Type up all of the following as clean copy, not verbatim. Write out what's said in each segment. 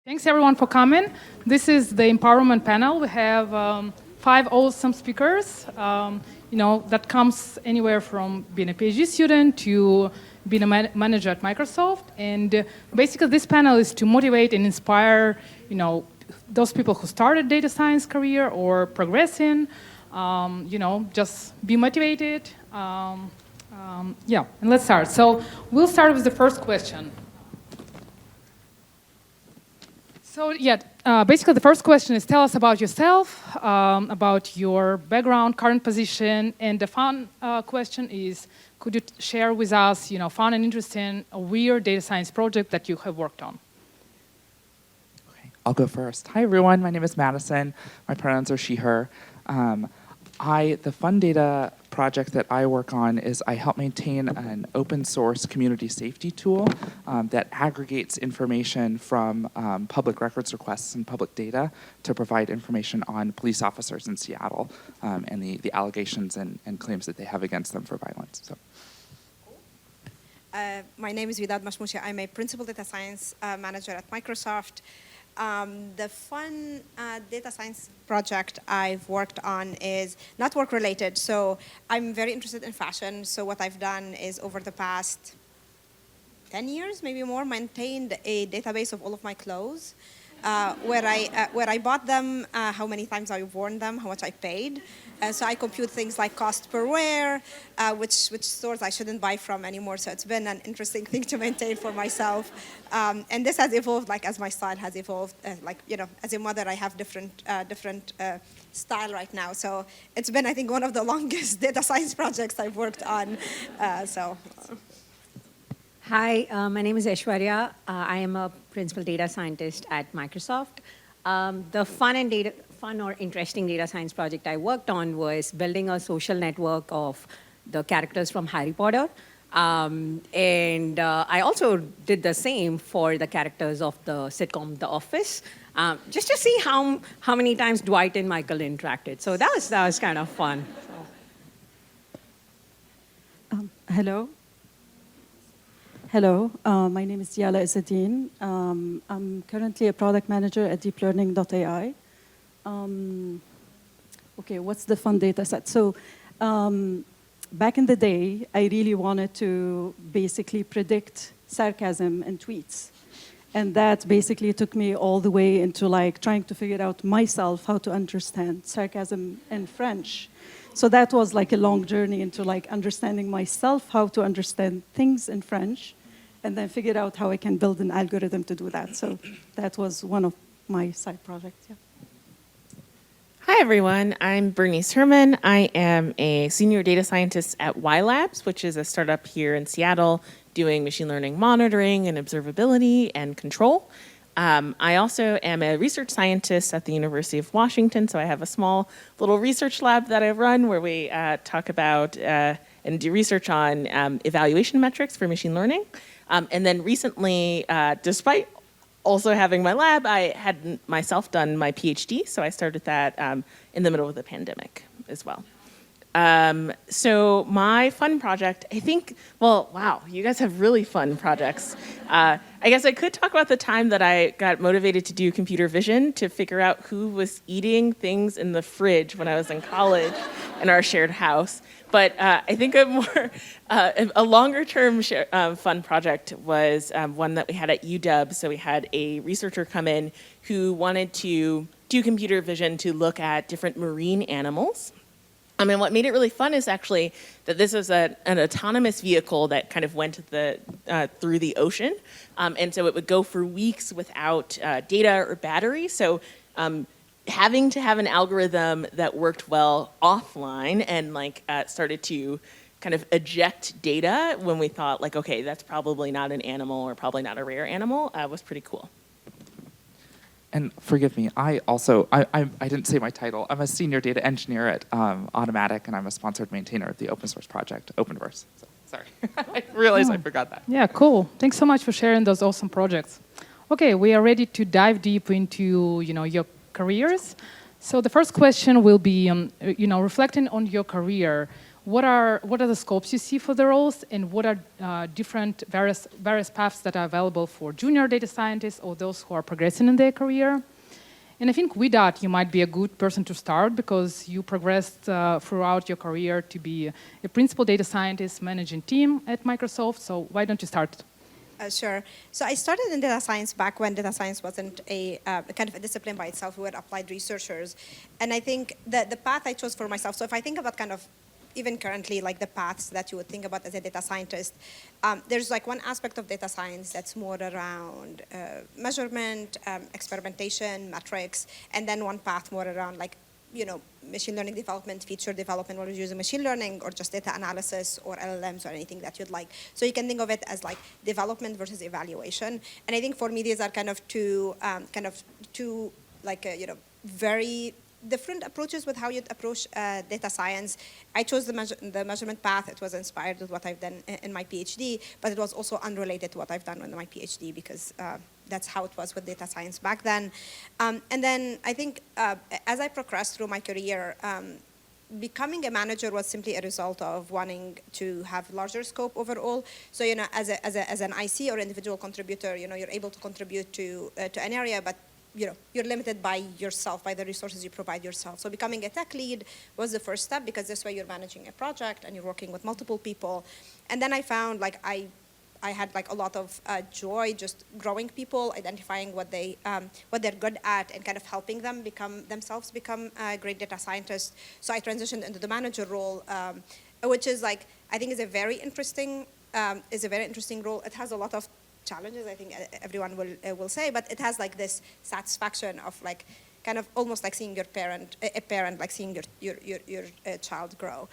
Thanks everyone for coming. This is the empowerment panel. We have 5 awesome speakers. That comes anywhere from being a PhD student to being a manager at Microsoft. And basically, this panel is to motivate and inspire, those people who started data science career or progressing. Just be motivated. And let's start. So we'll start with the first question. So basically the first question is tell us about yourself, about your background, current position, and the fun question is, could you share with us, fun and interesting, a weird data science project that you have worked on? Okay, I'll go first. Hi everyone, my name is Madison. My pronouns are she, her. The fun data project that I work on is I help maintain an open source community safety tool that aggregates information from public records requests and public data to provide information on police officers in Seattle and the allegations and claims that they have against them for violence. So. My name is Vidad Mashmouchi. I'm a principal data science manager at Microsoft. The fun data science project I've worked on is not work-related. So I'm very interested in fashion. So what I've done is over the past 10 years, maybe more, maintained a database of all of my clothes, where I bought them, how many times I've worn them, how much I paid. So I compute things like cost per wear, which stores I shouldn't buy from anymore. So it's been an interesting thing to maintain for myself. And this has evolved, as my style has evolved. As a mother, I have different style right now. So it's been, I think, one of the longest data science projects I've worked on. Hi, my name is Aishwarya. I am a principal data scientist at Microsoft. The fun or interesting data science project I worked on was building a social network of the characters from Harry Potter. And I also did the same for the characters of the sitcom The Office, just to see how many times Dwight and Michael interacted. So that was kind of fun. Hello. Hello, my name is Diala Izzadeen. I'm currently a product manager at deeplearning.ai. Okay, what's the fun data set? So back in the day, I really wanted to basically predict sarcasm in tweets. And that basically took me all the way into trying to figure out myself how to understand sarcasm in French. So that was a long journey into understanding myself, how to understand things in French, and then figure out how I can build an algorithm to do that. So that was one of my side projects. Yeah. Hi, everyone. I'm Bernice Herman. I am a senior data scientist at Y Labs, which is a startup here in Seattle doing machine learning monitoring and observability and control. I also am a research scientist at the University of Washington, so I have a small little research lab that I run where we talk about and do research on evaluation metrics for machine learning. And then recently, despite also having my lab, I had myself done my PhD, so I started that in the middle of the pandemic as well. So my fun project, I think, wow, you guys have really fun projects. I guess I could talk about the time that I got motivated to do computer vision to figure out who was eating things in the fridge when I was in college in our shared house. But I think a longer-term fun project was one that we had at UW. So we had a researcher come in who wanted to do computer vision to look at different marine animals. And what made it really fun is actually that this is an autonomous vehicle that kind of went through the ocean. And so it would go for weeks without data or battery. So having to have an algorithm that worked well offline and started to kind of eject data when we thought okay, that's probably not an animal or probably not a rare animal was pretty cool. And forgive me, I didn't say my title. I'm a senior data engineer at Automatic, and I'm a sponsored maintainer of the open source project, Openverse. So, sorry, I realized I forgot that. Yeah, cool. Thanks so much for sharing those awesome projects. Okay, we are ready to dive deep into your careers. So the first question will be, reflecting on your career, what are the scopes you see for the roles, and what are different various paths that are available for junior data scientists or those who are progressing in their career. And I think with that, you might be a good person to start because you progressed throughout your career to be a principal data scientist managing team at Microsoft. So why don't you start? Sure. So I started in data science back when data science wasn't a kind of a discipline by itself. We were applied researchers. And I think that the path I chose for myself, so if I think about kind of even currently like the paths that you would think about as a data scientist, there's like one aspect of data science that's more around measurement, experimentation, metrics, and then one path more around like, you know, machine learning development, feature development, whether you're using machine learning or just data analysis or LLMs or anything that you'd like. So you can think of it as like development versus evaluation. And I think for me, these are kind of two like, you know, very different approaches with how you'd approach data science. I chose the measurement path. It was inspired with what I've done in my PhD, but it was also unrelated to what I've done in my PhD because that's how it was with data science back then. And then I think as I progressed through my career, becoming a manager was simply a result of wanting to have larger scope overall. So, you know, as an IC or individual contributor, you know, you're able to contribute to an area, but you know, you're limited by yourself, by the resources you provide yourself. So becoming a tech lead was the first step because this way you're managing a project and you're working with multiple people. And then I found like I had like a lot of joy just growing people, identifying what they're good at, and kind of helping them become great data scientists. So I transitioned into the manager role, which is like I think is a very interesting role. It has a lot of challenges, I think everyone will say, but it has like this satisfaction of like kind of almost like seeing a parent like seeing your child grow.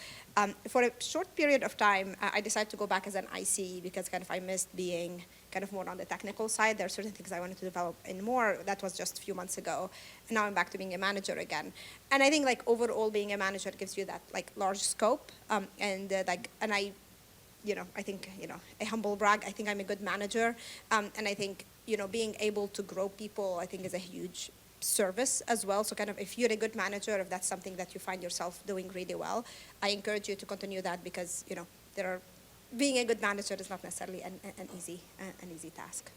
For a short period of time, I decided to go back as an IC because kind of I missed being kind of more on the technical side. There are certain things I wanted to develop in more. That was just a few months ago. And now I'm back to being a manager again. And I think like overall being a manager gives you that like large scope and I think, you know, a humble brag, I think I'm a good manager. And I think, you know, being able to grow people, I think is a huge service as well. So kind of if you're a good manager, if that's something that you find yourself doing really well, I encourage you to continue that because, you know, being a good manager is not necessarily an easy task.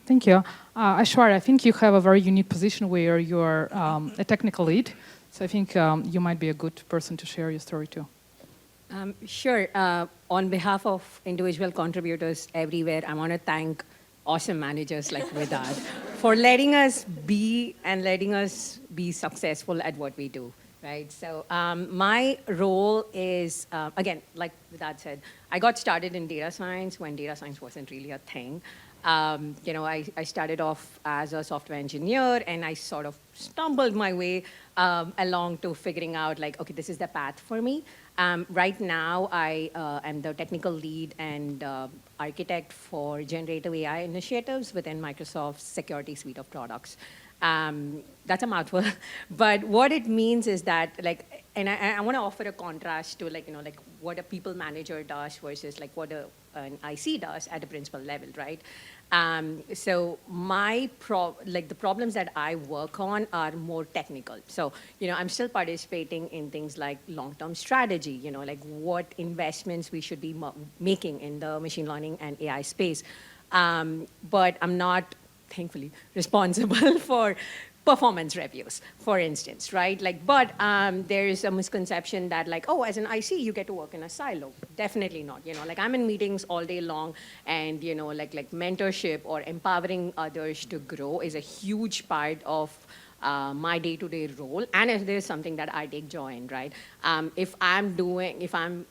Thank you. Aishwarya, I think you have a very unique position where you're a technical lead. So I think you might be a good person to share your story too. Sure. On behalf of individual contributors everywhere, I want to thank awesome managers like Vedad for letting us be successful at what we do, right? So my role is, again, like Vedad said, I got started in data science when data science wasn't really a thing. You know, I started off as a software engineer, and I sort of stumbled my way along to figuring out, like, okay, this is the path for me. Right now, I am the technical lead and architect for generative AI initiatives within Microsoft's security suite of products. That's a mouthful, but what it means is that, like, and I want to offer a contrast to, like, you know, like what a people manager does versus like what an IC does at a principal level, right? So the problems that I work on are more technical. So, you know, I'm still participating in things like long-term strategy, you know, like what investments we should be making in the machine learning and AI space. But I'm not, thankfully, responsible for performance reviews, for instance, right? Like, but there is a misconception that, like, oh, as an IC, you get to work in a silo. Definitely not. You know, like I'm in meetings all day long, and you know, like mentorship or empowering others to grow is a huge part of my day-to-day role, and if there's something that I take joy in, right? If I'm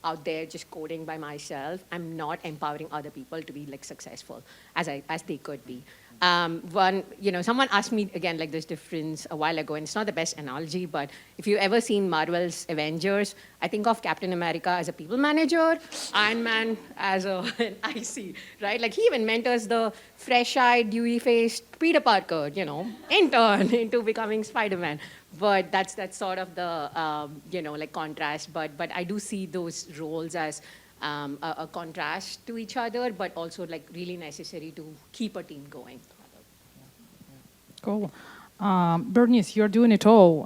out there just coding by myself, I'm not empowering other people to be like successful as they could be. Someone asked me again like this difference a while ago, and it's not the best analogy, but if you've ever seen Marvel's Avengers, I think of Captain America as a people manager, Iron Man as an IC, right? Like he even mentors the fresh-eyed, dewy-faced Peter Parker, you know, intern into becoming Spider-Man. But that's sort of the contrast. But I do see those roles as a contrast to each other, but also like really necessary to keep a team going. Cool. Bernice, you're doing it all,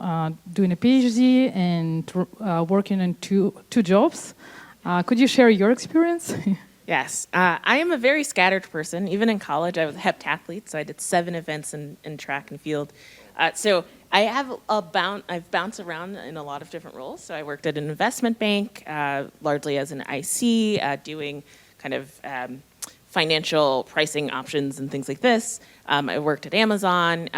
doing a PhD and working in two jobs. Could you share your experience? Yes, I am a very scattered person. Even in college, I was a heptathlete, so I did 7 events in track and field. So I have I've bounced around in a lot of different roles. So I worked at an investment bank, largely as an IC, doing kind of financial pricing options and things like this. I worked at Amazon,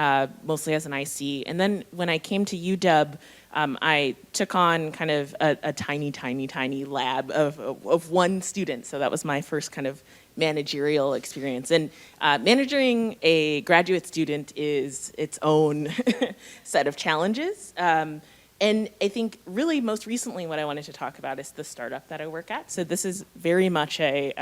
mostly as an IC. And then when I came to UW, I took on kind of a tiny lab of one student. So that was my first kind of managerial experience. And managing a graduate student is its own set of challenges. And I think really most recently what I wanted to talk about is the startup that I work at. So this is very much a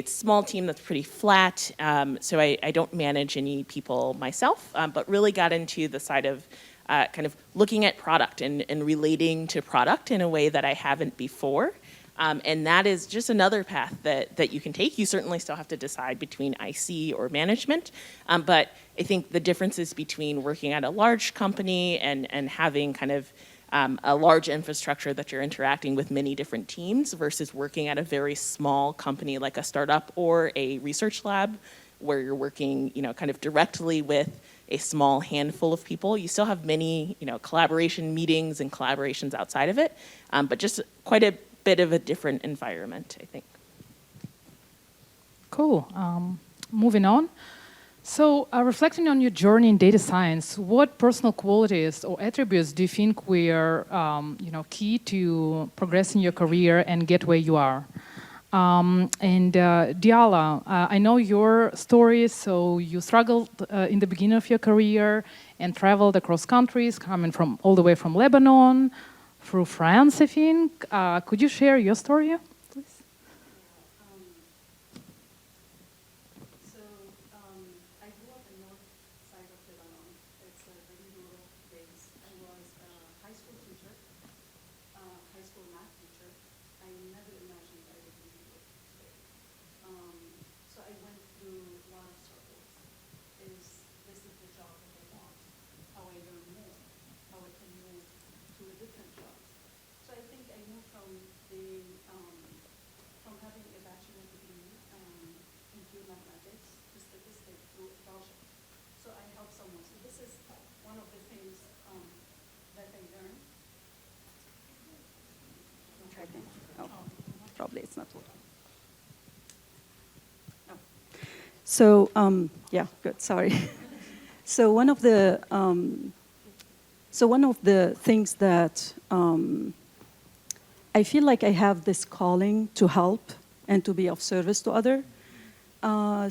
small team that's pretty flat. So I don't manage any people myself, but really got into the side of kind of looking at product and relating to product in a way that I haven't before. And that is just another path that you can take. You certainly still have to decide between IC or management. But I think the differences between working at a large company and having kind of a large infrastructure that you're interacting with many different teams versus working at a very small company like a startup or a research lab where you're working, kind of directly with a small handful of people. You still have many, collaboration meetings and collaborations outside of it, but just quite a bit of a different environment, I think. Cool. Moving on. So, reflecting on your journey in data science, what personal qualities or attributes do you think were, key to progress in your career and get where you are? And Diala, I know your story. So you struggled in the beginning of your career and traveled across countries, coming from all the way from Lebanon through France, I think. Could you share your story, please? I grew up in north side of Lebanon. It's a very rural place. I was a high school teacher, high school math teacher. I never imagined I would be here today. So I went through a lot of struggles. This is the job that I want? How I learn more? How I can move to a different job? So I think I moved from having a bachelor degree in pure mathematics to statistics through a project. So I help someone. So this is one of the things that I learned. Oh, probably it's not working. Oh. So yeah, good. Sorry. So one of the things that I feel like I have this calling to help and to be of service to others.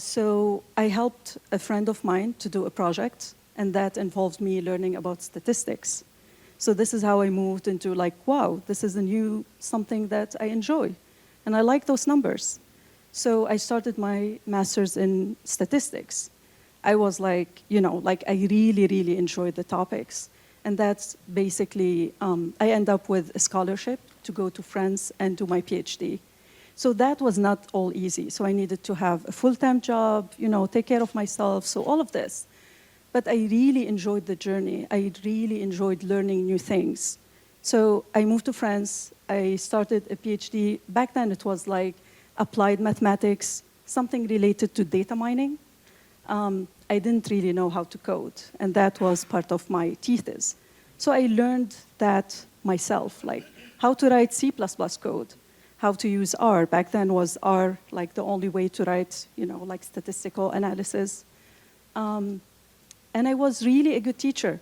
So I helped a friend of mine to do a project, and that involved me learning about statistics. So this is how I moved into like, wow, this is something that I enjoy, and I like those numbers. So I started my master's in statistics. I was like, I really enjoyed the topics. And that's basically, I end up with a scholarship to go to France and do my PhD. So that was not all easy. So I needed to have a full-time job, take care of myself, so all of this. But I really enjoyed the journey. I really enjoyed learning new things. So I moved to France. I started a PhD. Back then it was like applied mathematics, something related to data mining. I didn't really know how to code, and that was part of my thesis. So I learned that myself, like how to write C++ code, how to use R. Back then was R like the only way to write, like statistical analysis. And I was really a good teacher.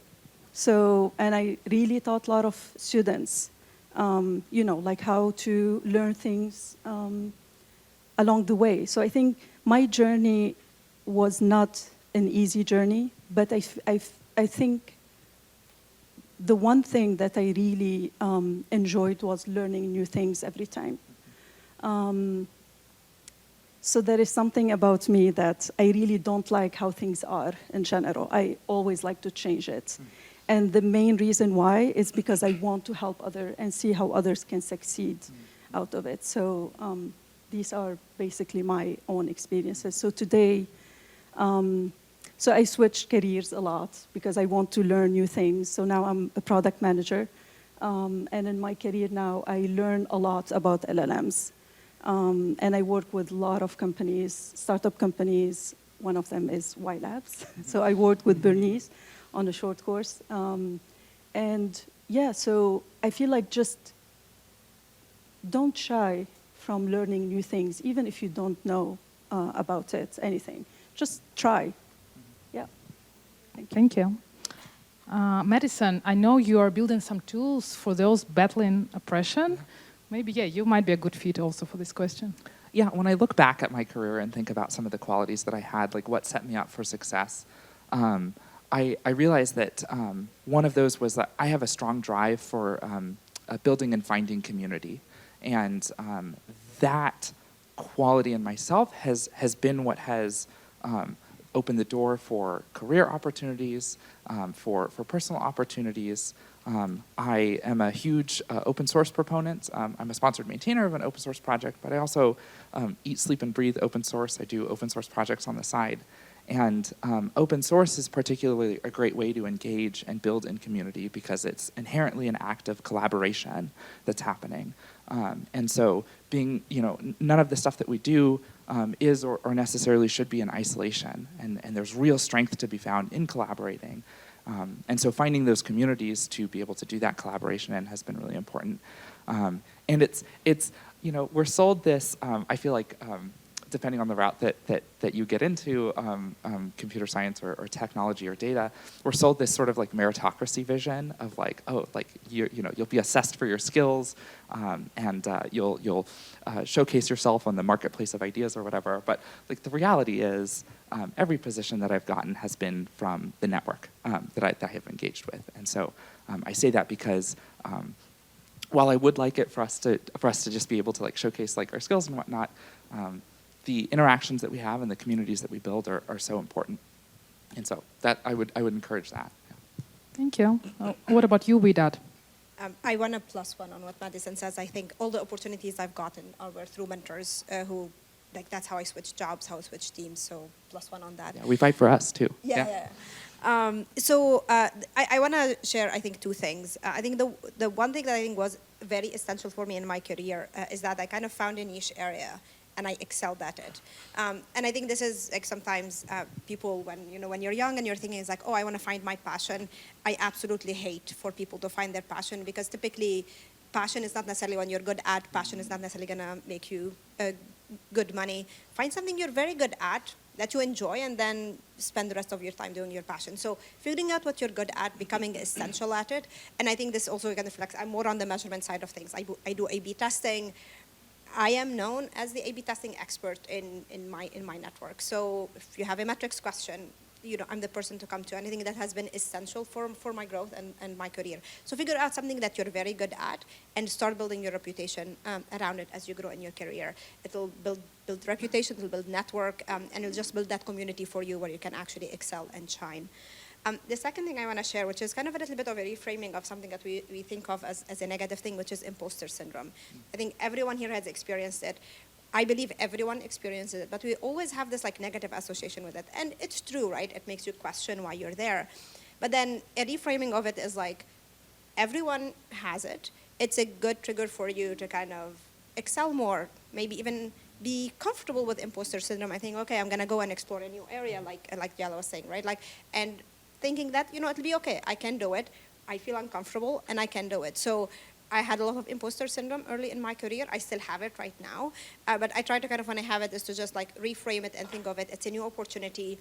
And I really taught a lot of students, like how to learn things along the way. So I think my journey was not an easy journey, but I think the one thing that I really enjoyed was learning new things every time. So there is something about me that I really don't like how things are in general. I always like to change it. And the main reason why is because I want to help others and see how others can succeed out of it. So these are basically my own experiences. So today, So I switched careers a lot because I want to learn new things. So now I'm a product manager. And in my career now, I learn a lot about LLMs. And I work with a lot of companies, startup companies. One of them is Y Labs. So I worked with Bernice on a short course. And yeah, so I feel like just don't shy from learning new things, even if you don't know about it, anything. Just try. Yeah. Thank you. Madison, I know you are building some tools for those battling oppression. Maybe, yeah, you might be a good fit also for this question. Yeah, when I look back at my career and think about some of the qualities that I had, like what set me up for success, I realized that one of those was that I have a strong drive for building and finding community. And that quality in myself has been what has opened the door for career opportunities, for personal opportunities. I am a huge open source proponent. I'm a sponsored maintainer of an open source project, but I also eat, sleep, and breathe open source. I do open source projects on the side. And open source is particularly a great way to engage and build in community because it's inherently an act of collaboration that's happening. And so being, none of the stuff that we do is or necessarily should be in isolation. And there's real strength to be found in collaborating. And so finding those communities to be able to do that collaboration in has been really important. And it's we're sold this, I feel like, depending on the route that you get into, computer science or technology or data, we're sold this sort of like meritocracy vision of like, oh, like you'll be assessed for your skills, and you'll showcase yourself on the marketplace of ideas or whatever. But like the reality is, every position that I've gotten has been from the network that I have engaged with, and so I say that because. While I would like it for us to just be able to like showcase like our skills and whatnot, the interactions that we have and the communities that we build are so important, and so that I would encourage that. Yeah. Thank you. What about you, Widad? I want to plus one on what Madison says. I think all the opportunities I've gotten were through mentors who, like, that's how I switched jobs, how I switched teams. So plus one on that. Yeah, we fight for us too. Yeah. So I want to share, I think, two things. I think the one thing that I think was very essential for me in my career is that I kind of found a niche area and I excelled at it. And I think this is like sometimes people, when you're young and you're thinking it's like, oh, I want to find my passion. I absolutely hate for people to find their passion because typically passion is not necessarily when you're good at. Passion is not necessarily going to make you good money. Find something you're very good at that you enjoy and then spend the rest of your time doing your passion. So figuring out what you're good at, becoming essential at it. And I think this also kind of reflects, I'm more on the measurement side of things. I do A/B testing. I am known as the A/B testing expert in my network. So if you have a metrics question, I'm the person to come to. And I think that has been essential for my growth and my career. So figure out something that you're very good at and start building your reputation around it as you grow in your career. It'll build reputation, it'll build network, and it'll just build that community for you where you can actually excel and shine. The second thing I want to share, which is kind of a little bit of a reframing of something that we think of as a negative thing, which is imposter syndrome. I think everyone here has experienced it. I believe everyone experiences it, but we always have this like negative association with it. And it's true, right? It makes you question why you're there. But then a reframing of it is like, everyone has it. It's a good trigger for you to kind of excel more, maybe even be comfortable with imposter syndrome. I think, okay, I'm gonna go and explore a new area, like Yala was saying, right? And thinking that, it'll be okay, I can do it. I feel uncomfortable and I can do it. So I had a lot of imposter syndrome early in my career. I still have it right now. But I try to kind of, when I have it, is to just like reframe it and think of it. It's a new opportunity.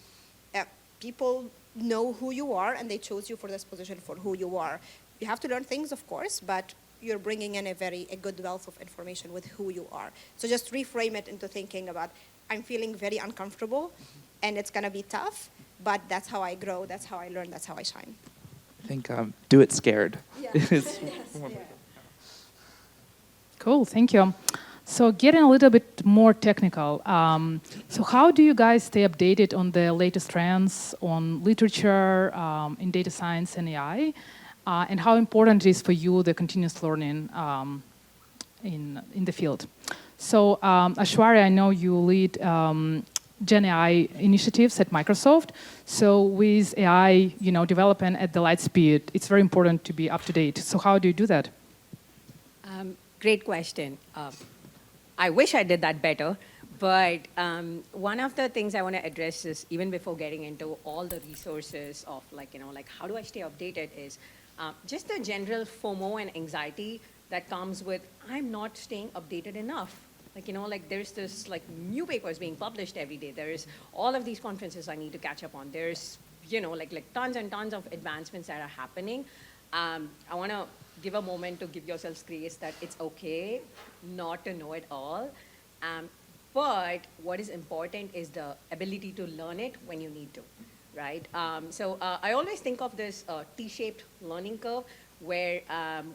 People know who you are and they chose you for this position for who you are. You have to learn things, of course, but you're bringing in a good wealth of information with who you are. So just reframe it into thinking about, I'm feeling very uncomfortable and it's gonna be tough, but that's how I grow, that's how I learn, that's how I shine. I think do it scared. Yeah. Yes. Cool, thank you. So getting a little bit more technical, so how do you guys stay updated on the latest trends on literature in data science and AI? And how important it is for you, the continuous learning in the field? So Aishwarya, I know you lead Gen AI initiatives at Microsoft. So with AI, development at the light speed, it's very important to be up to date. So how do you do that? Great question. I wish I did that better, but one of the things I want to address is, even before getting into all the resources of how do I stay updated, is just the general FOMO and anxiety that comes with, I'm not staying updated enough. There's this new papers being published every day. There's all of these conferences I need to catch up on. There's tons and tons of advancements that are happening. I want to give a moment to give yourselves grace that it's okay not to know it all. But what is important is the ability to learn it when you need to, right? So I always think of this T-shaped learning curve, where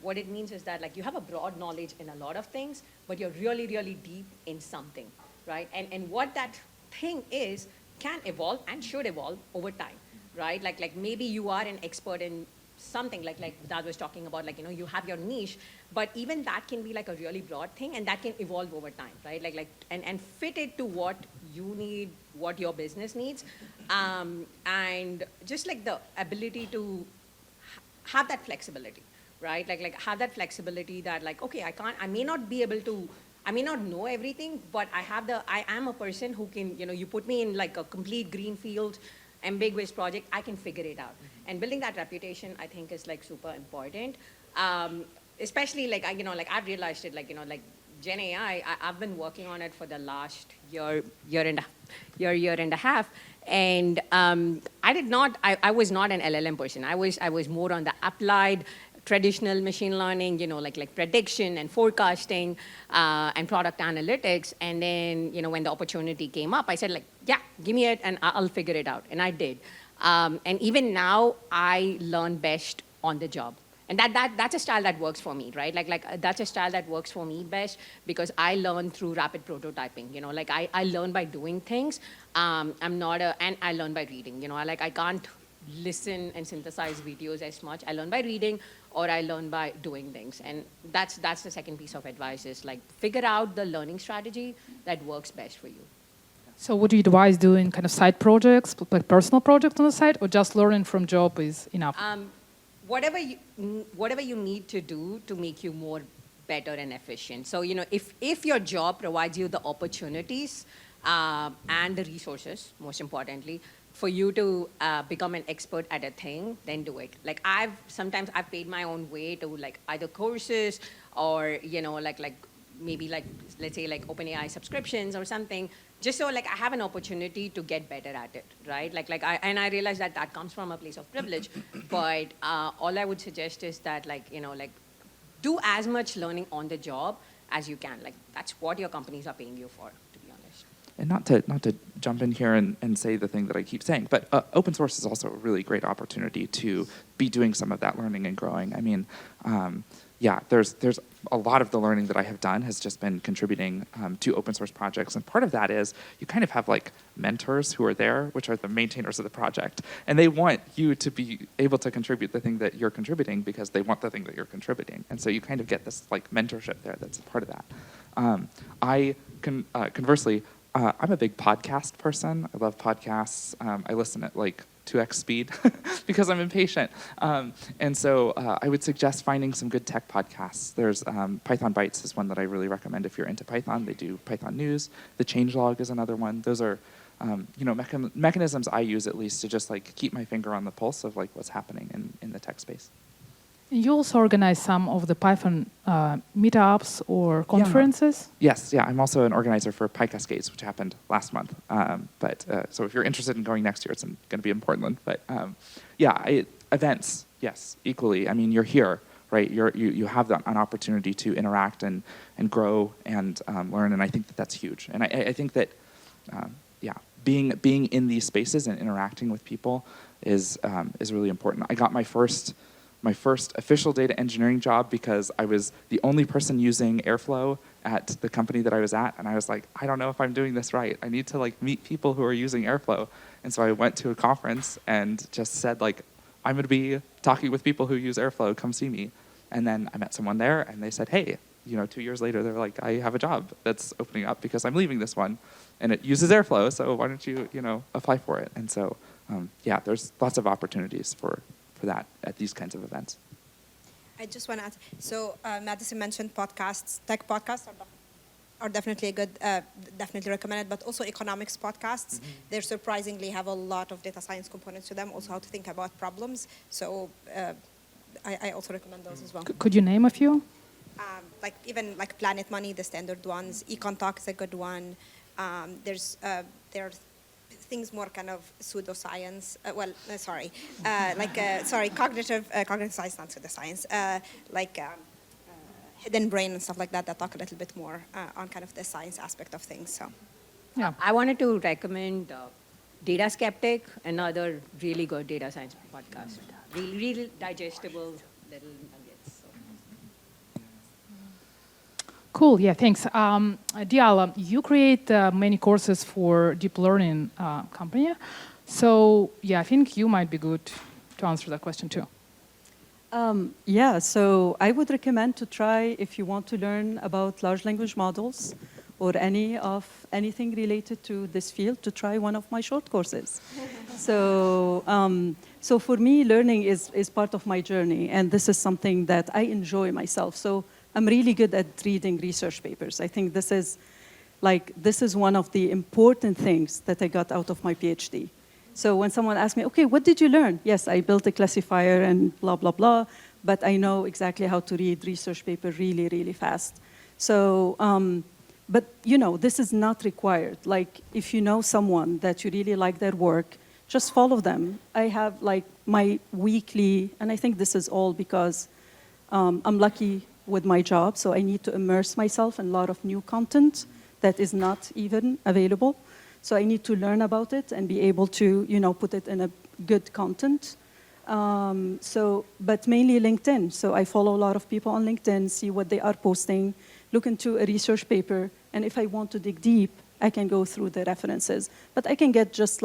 what it means is that you have a broad knowledge in a lot of things, but you're really, really deep in something, right? And what that thing is can evolve and should evolve over time, right? Maybe you are an expert in something like Dad was talking about, you have your niche, but even that can be a really broad thing, and that can evolve over time, right? And fit it to what you need, what your business needs, and just the ability to have that flexibility, right? Have that flexibility that okay, I may not be able to, I may not know everything, but I am a person who can, you put me in a complete greenfield, ambiguous project, I can figure it out. And building that reputation, I think, is super important. Especially I've realized it, Gen AI, I've been working on it for the last year and a half. And I was not an LLM person. I was more on the applied traditional machine learning, prediction and forecasting and product analytics. And then, when the opportunity came up, I said yeah, give me it and I'll figure it out. And I did. And even now, I learn best on the job. And that's a style that works for me, right? That's a style that works for me best, because I learn through rapid prototyping. I learn by doing things. And I learn by reading. I can't listen and synthesize videos as much. I learn by reading, or I learn by doing things. And that's the second piece of advice, is figure out the learning strategy that works best for you. So would you advise doing kind of side projects, personal projects on the side, or just learning from job is enough? Whatever you need to do to make you more better and efficient. So, if your job provides you the opportunities and the resources, most importantly, for you to become an expert at a thing, then do it. Sometimes I've paid my own way to either courses or, maybe let's say OpenAI subscriptions or something, just so I have an opportunity to get better at it, right? I realize that comes from a place of privilege, but all I would suggest is that do as much learning on the job as you can. That's what your companies are paying you for, to be honest. And not to jump in here and say the thing that I keep saying, but open source is also a really great opportunity to be doing some of that learning and growing. I mean, there's a lot of the learning that I have done has just been contributing to open source projects. And part of that is you kind of have mentors who are there, which are the maintainers of the project. And they want you to be able to contribute the thing that you're contributing because they want the thing that you're contributing. And so you kind of get this mentorship there that's a part of that. Conversely, I'm a big podcast person. I love podcasts. I listen at 2x speed because I'm impatient. And so I would suggest finding some good tech podcasts. There's Python Bytes is one that I really recommend if you're into Python. They do Python news. The changelog is another one. Those are mechanisms I use, at least, to just keep my finger on the pulse of what's happening in the tech space. You also organize some of the Python meetups or conferences? Yes, I'm also an organizer for PyCascades, which happened last month. So if you're interested in going next year, it's going to be in Portland. But events, yes, equally. I mean, you're here, right? You have an opportunity to interact and grow and learn, and I think that's huge. And I think that being in these spaces and interacting with people is really important. I got my first official data engineering job because I was the only person using Airflow at the company that I was at, and I was like, I don't know if I'm doing this right. I need to meet people who are using Airflow. And so I went to a conference and just said I'm going to be talking with people who use Airflow. Come see me. And then I met someone there, and they said, hey, 2 years later, they're like, I have a job that's opening up because I'm leaving this one, and it uses Airflow, so why don't you, apply for it? And so, yeah, there's lots of opportunities for that at these kinds of events. I just want to add, so Madison mentioned podcasts, tech podcasts are definitely a good, definitely recommended, but also economics podcasts. Mm-hmm. They surprisingly have a lot of data science components to them, also how to think about problems. So I also recommend those as well. Could you name a few? Even Planet Money, the standard ones. Econ Talk is a good one. There are things more kind of pseudoscience. Cognitive science, not pseudoscience. Hidden Brain and stuff like that talk a little bit more on kind of the science aspect of things. So, yeah, I wanted to recommend Data Skeptic, another really good data science podcast. Really digestible little nuggets. So. Cool. Yeah, thanks. Diala, you create many courses for deep learning company. So yeah, I think you might be good to answer that question too. Yeah, so I would recommend to try, if you want to learn about large language models or anything related to this field, to try one of my short courses. So for me, learning is part of my journey, and this is something that I enjoy myself. So I'm really good at reading research papers. I think this is one of the important things that I got out of my PhD. So when someone asks me, okay, what did you learn? Yes, I built a classifier and blah, blah, blah, but I know exactly how to read research paper really, really fast. So, but this is not required. Like, if you know someone that you really like their work, just follow them. I have my weekly, and I think this is all because I'm lucky with my job, so I need to immerse myself in a lot of new content that is not even available. So I need to learn about it and be able to, put it in a good content. But mainly LinkedIn. So I follow a lot of people on LinkedIn, see what they are posting, look into a research paper, and if I want to dig deep, I can go through the references. But I can get just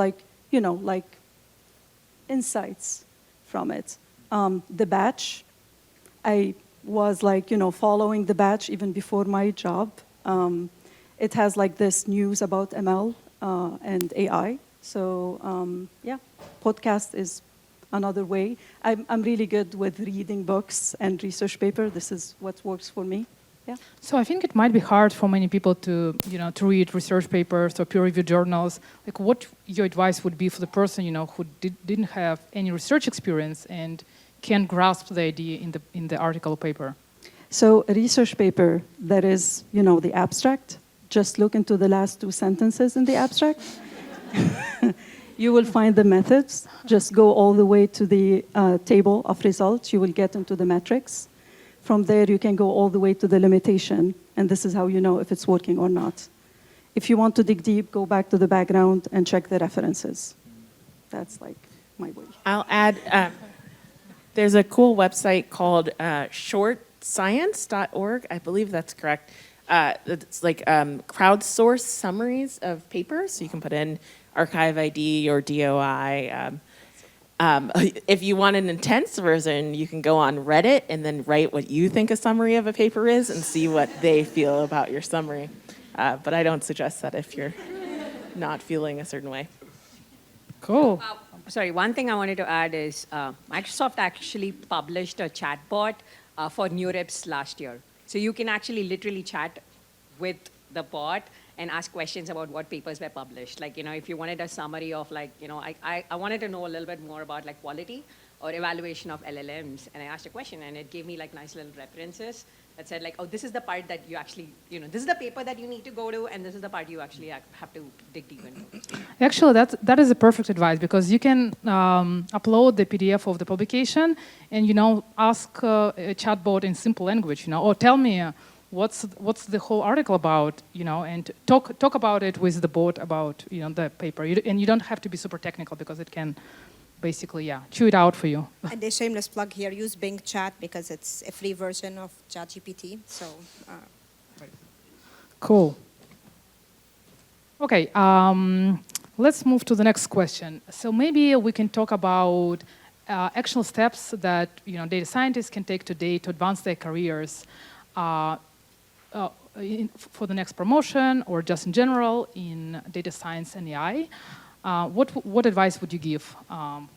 insights from it. The batch, I was following the batch even before my job. It has this news about ML and AI. So yeah, podcast is another way. I'm really good with reading books and research paper. This is what works for me. Yeah. So I think it might be hard for many people to read research papers or peer-reviewed journals. What your advice would be for the person who didn't have any research experience and can't grasp the idea in the article or paper? So a research paper that is the abstract. Just look into the last 2 sentences in the abstract. You will find the methods. Just go all the way to the table of results. You will get into the metrics. From there, you can go all the way to the limitation, and this is how you know if it's working or not. If you want to dig deep, go back to the background and check the references. That's my way. I'll add, there's a cool website called shortscience.org. I believe that's correct. It's crowdsource summaries of papers. So you can put in archive ID or DOI. If you want an intense version, you can go on Reddit and then write what you think a summary of a paper is and see what they feel about your summary. But I don't suggest that if you're not feeling a certain way. Cool. Sorry, one thing I wanted to add is Microsoft actually published a chatbot for NeurIPS last year. So you can actually literally chat with the bot and ask questions about what papers were published. If you wanted a summary of I wanted to know a little bit more about quality or evaluation of LLMs, and I asked a question, and it gave me nice little references that said oh, this is the part that you actually, this is the paper that you need to go to, and this is the part you actually have to dig deep into. Actually, that is a perfect advice, because you can upload the PDF of the publication and ask a chatbot in simple language, or tell me what's the whole article about, and talk about it with the bot about the paper, and you don't have to be super technical because it can basically chew it out for you. And a shameless plug here: use Bing Chat because it's a free version of ChatGPT. So. Cool. Okay, let's move to the next question. So maybe we can talk about actionable steps that data scientists can take today to advance their careers. for the next promotion or just in general in data science and AI, what advice would you give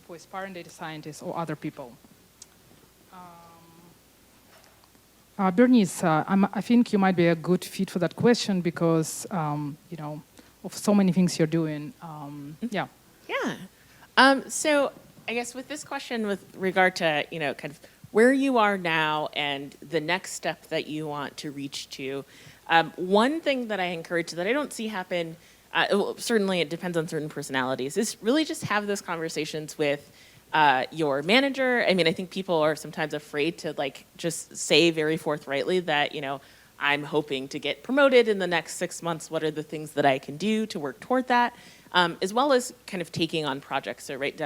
for aspiring data scientists or other people? Bernice, I think you might be a good fit for that question because, of so many things you're doing. Yeah. Yeah. So I guess with this question with regard to, kind of where you are now and the next step that you want to reach to, one thing that I encourage that I don't see happen, well, certainly it depends on certain personalities, is really just have those conversations with your manager. I mean, I think people are sometimes afraid to just say very forthrightly that, I'm hoping to get promoted in the next 6 months. What are the things that I can do to work toward that? As well as kind of taking on projects. So, right,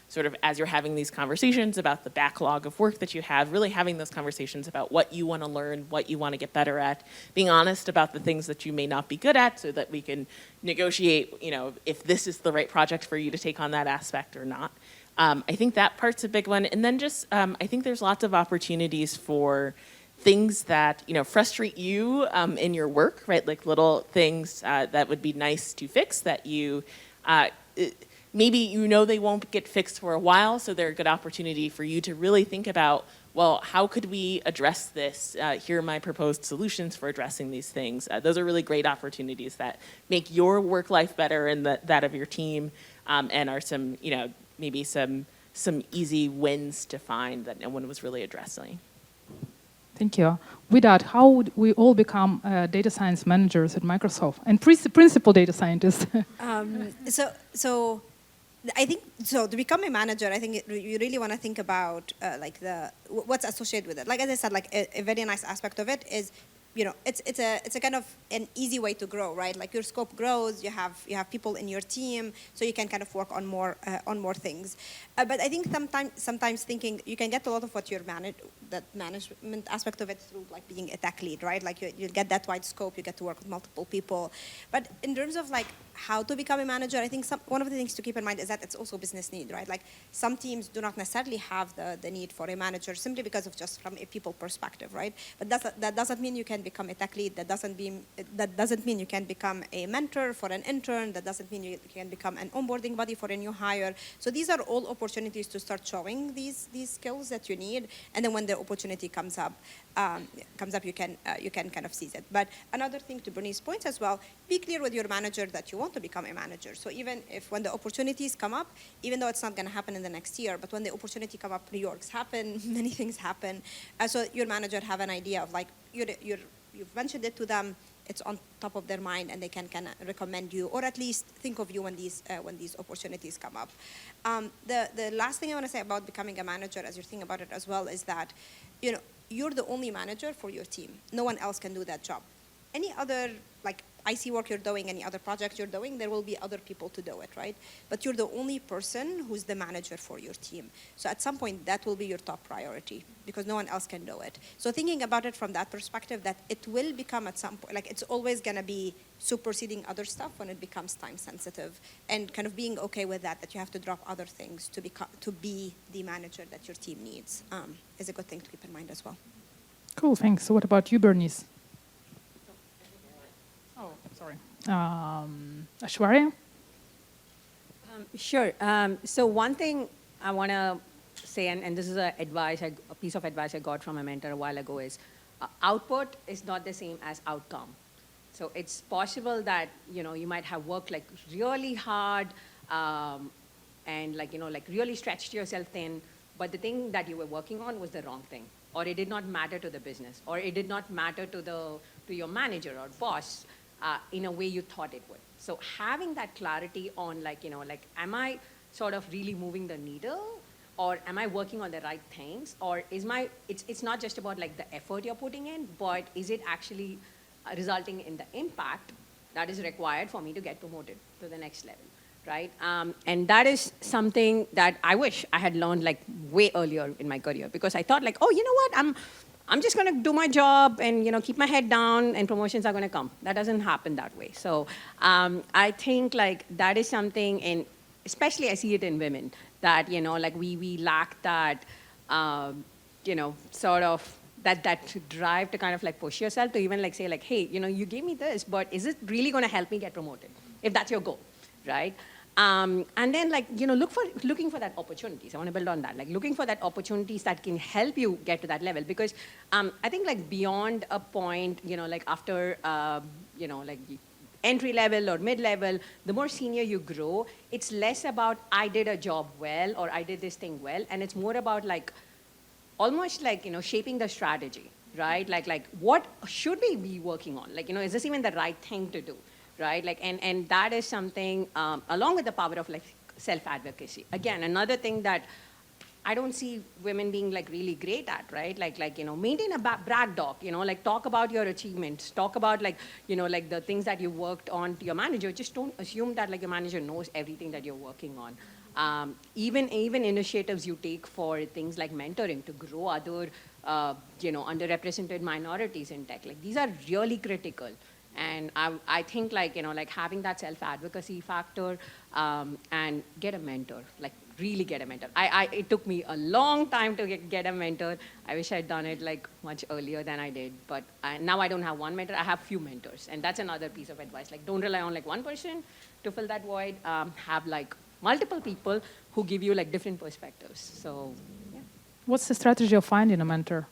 sort of as you're having these conversations about the backlog of work that you have, really having those conversations about what you want to learn, what you want to get better at, being honest about the things that you may not be good at so that we can negotiate, if this is the right project for you to take on that aspect or not. I think that part's a big one. And then just, I think there's lots of opportunities for things that, frustrate you in your work, right? Like little things that would be nice to fix that you, maybe they won't get fixed for a while, so they're a good opportunity for you to really think about, well, how could we address this? Here are my proposed solutions for addressing these things. Those are really great opportunities that make your work life better and that of your team, and are some, maybe some easy wins to find that no one was really addressing. Thank you. With that, how would we all become data science managers at Microsoft and principal data scientists? So I think, so to become a manager, I think you really want to think about what's associated with it. Like, as I said, a very nice aspect of it is, it's a kind of an easy way to grow, right? Like your scope grows, you have people in your team, so you can kind of work on more things. But I think sometimes thinking you can get a lot of what you're that management aspect of it through being a tech lead, right? Like you get that wide scope, you get to work with multiple people. But in terms of how to become a manager, I think one of the things to keep in mind is that it's also business need, right? Like some teams do not necessarily have the need for a manager simply because of just from a people perspective, right? But that doesn't mean you can become a tech lead. That doesn't mean you can become a mentor for an intern. That doesn't mean you can become an onboarding buddy for a new hire. So these are all opportunities to start showing these skills that you need, and then when the opportunity comes up, you can kind of seize it. But another thing to Bernice's point as well, be clear with your manager that you want to become a manager. So even if when the opportunities come up, even though it's not going to happen in the next year, but when the opportunity come up, reorgs happen, many things happen. So your manager have an idea of you've mentioned it to them, it's on top of their mind, and they can kind of recommend you, or at least think of you when these opportunities come up. The last thing I want to say about becoming a manager, as you're thinking about it as well, is that you're the only manager for your team. No one else can do that job. Any other IC work you're doing, any other project you're doing, there will be other people to do it, right? But you're the only person who's the manager for your team. So at some point, that will be your top priority because no one else can do it. So thinking about it from that perspective, that it will become at some point, it's always going to be superseding other stuff when it becomes time sensitive, and kind of being okay with that you have to drop other things to be the manager that your team needs is a good thing to keep in mind as well. Cool, thanks. So what about you, Bernice? Sorry. Aishwarya? Sure. So one thing I want to say, and this is a piece of advice I got from a mentor a while ago, is output is not the same as outcome. So it's possible that you might have worked really hard and really stretched yourself thin, but the thing that you were working on was the wrong thing, or it did not matter to the business, or it did not matter to your manager or boss in a way you thought it would. So having that clarity on am I sort of really moving the needle, or am I working on the right things, or it's not just about the effort you're putting in, but is it actually resulting in the impact that is required for me to get promoted to the next level, right? And that is something that I wish I had learned way earlier in my career, because I thought oh, you know what, I'm just going to do my job and keep my head down and promotions are going to come. That doesn't happen that way. So I think that is something, and especially I see it in women, that we lack that sort of that drive to kind of like push yourself to even like say like, hey, you gave me this, but is it really going to help me get promoted? If that's your goal, right? And then like, looking for that opportunities. I want to build on that, like looking for that opportunities that can help you get to that level. Because I think like beyond a point, like after, like entry level or mid level, the more senior you grow, it's less about I did a job well or I did this thing well. And it's more about like, almost like, shaping the strategy, right? Like what should we be working on? Like, is this even the right thing to do? Right, like, and that is something, along with the power of like self-advocacy. Again, another thing that I don't see women being like really great at, right? Like maintain a brag doc, like talk about your achievements, talk about like, like the things that you worked on to your manager. Just don't assume that like your manager knows everything that you're working on. Even initiatives you take for things like mentoring to grow other, underrepresented minorities in tech, like these are really critical. And I think like, like having that self-advocacy factor and get a mentor, like really get a mentor. It took me a long time to get a mentor. I wish I'd done it like much earlier than I did, but now I don't have one mentor, I have few mentors. And that's another piece of advice. Like don't rely on like one person to fill that void, have like multiple people who give you like different perspectives. So, yeah. What's the strategy of finding a mentor?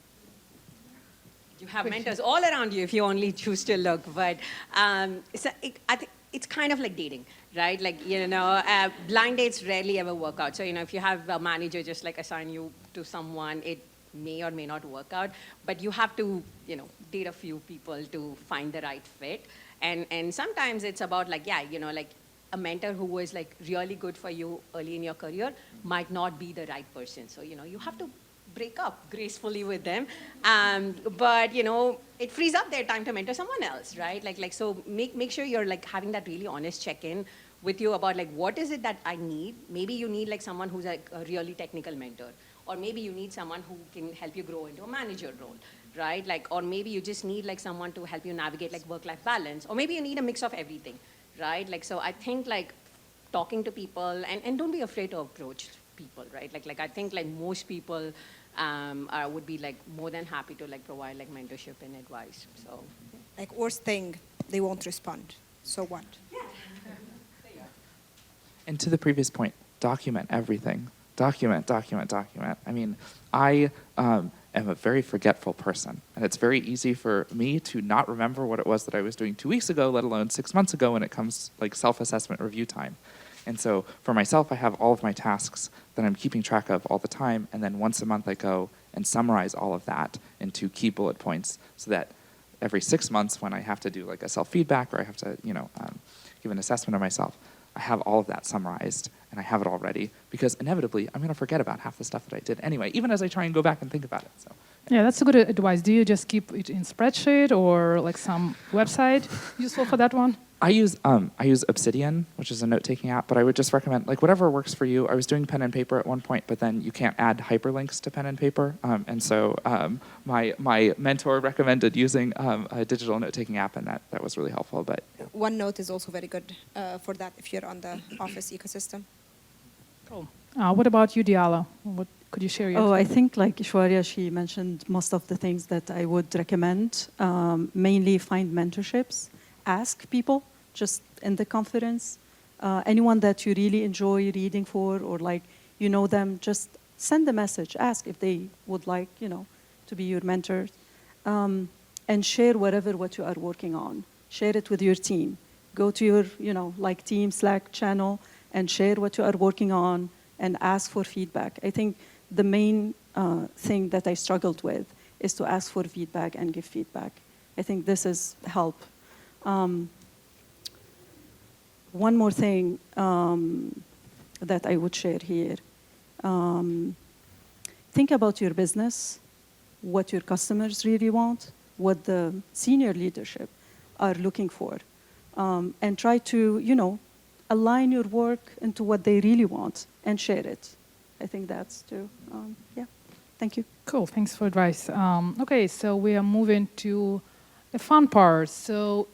You have mentors all around you if you only choose to look. But I think it's kind of like dating, right? Like, blind dates rarely ever work out. So, if you have a manager just like assign you to someone, it may or may not work out. But you have to, date a few people to find the right fit. And sometimes it's about like, like a mentor who was like really good for you early in your career might not be the right person. So, you have to break up gracefully with them, but it frees up their time to mentor someone else, right? Like so make sure you're like having that really honest check-in with you about like what is it that I need. Maybe you need like someone who's like a really technical mentor, or maybe you need someone who can help you grow into a manager role, right? Like, or maybe you just need like someone to help you navigate like work-life balance, or maybe you need a mix of everything, right? Like, so I think like talking to people and don't be afraid to approach people, right? Like I think like most people would be like more than happy to like provide like mentorship and advice. So, Like worst thing, they won't respond. So what? And to the previous point, document everything. Document. I mean, I am a very forgetful person, and it's very easy for me to not remember what it was that I was doing 2 weeks ago, let alone 6 months ago when it comes like self-assessment review time. And so for myself, I have all of my tasks that I'm keeping track of all the time, and then once a month I go and summarize all of that into key bullet points so that every 6 months when I have to do like a self-feedback or I have to, give an assessment of myself, I have all of that summarized and I have it all ready, because inevitably I'm going to forget about half the stuff that I did anyway, even as I try and go back and think about it. So. Yeah, that's a good advice. Do you just keep it in spreadsheet or like some website useful for that one? I use Obsidian, which is a note-taking app, but I would just recommend like whatever works for you. I was doing pen and paper at one point, but then you can't add hyperlinks to pen and paper, and so my mentor recommended using a digital note-taking app, and that was really helpful. But OneNote is also very good for that if you're on the Office ecosystem. Cool. What about you, Diala? What could you share your? I think like Ishwarya, she mentioned most of the things that I would recommend. Mainly find mentorships, ask people just in the conference, anyone that you really enjoy reading for, or like them, just send a message, ask if they would like to be your mentor, and share what you are working on. Share it with your team. Go to your like team Slack channel and share what you are working on and ask for feedback. I think the main thing that I struggled with is to ask for feedback and give feedback. I think this is help. One more thing that I would share here. Think about your business, what your customers really want, what the senior leadership are looking for, and try to, align your work into what they really want and share it. I think that's too, yeah. Thank you. Cool, thanks for advice. Okay, so we are moving to the fun part. So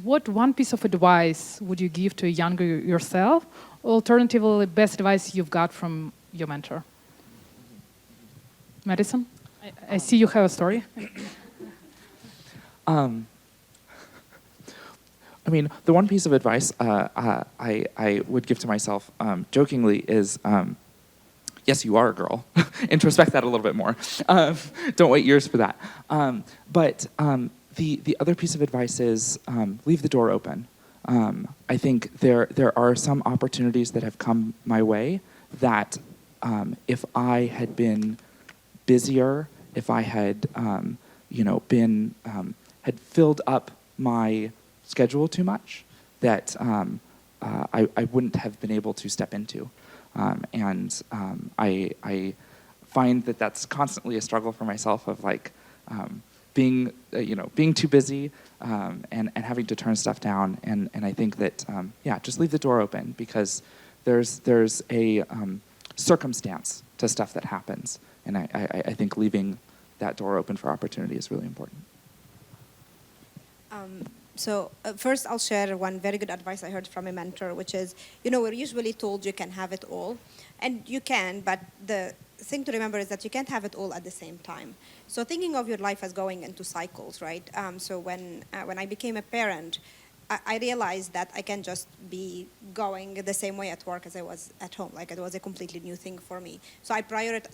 what one piece of advice would you give to a younger yourself? Alternatively, best advice you've got from your mentor? Madison? I see you have a story. I mean, the one piece of advice I would give to myself jokingly is, yes, you are a girl. Introspect that a little bit more. Don't wait years for that. But the other piece of advice is leave the door open. I think there are some opportunities that have come my way that if I had been busier, if I had been had filled up my schedule too much, that I wouldn't have been able to step into. I find that that's constantly a struggle for myself of like being too busy and having to turn stuff down. And I think that just leave the door open, because there's a circumstance to stuff that happens, and I think leaving that door open for opportunity is really important. So first, I'll share one very good advice I heard from a mentor, which is, we're usually told you can have it all. And you can, but the thing to remember is that you can't have it all at the same time. So thinking of your life as going into cycles, right? So when I became a parent, I realized that I can't just be going the same way at work as I was at home. Like, it was a completely new thing for me. So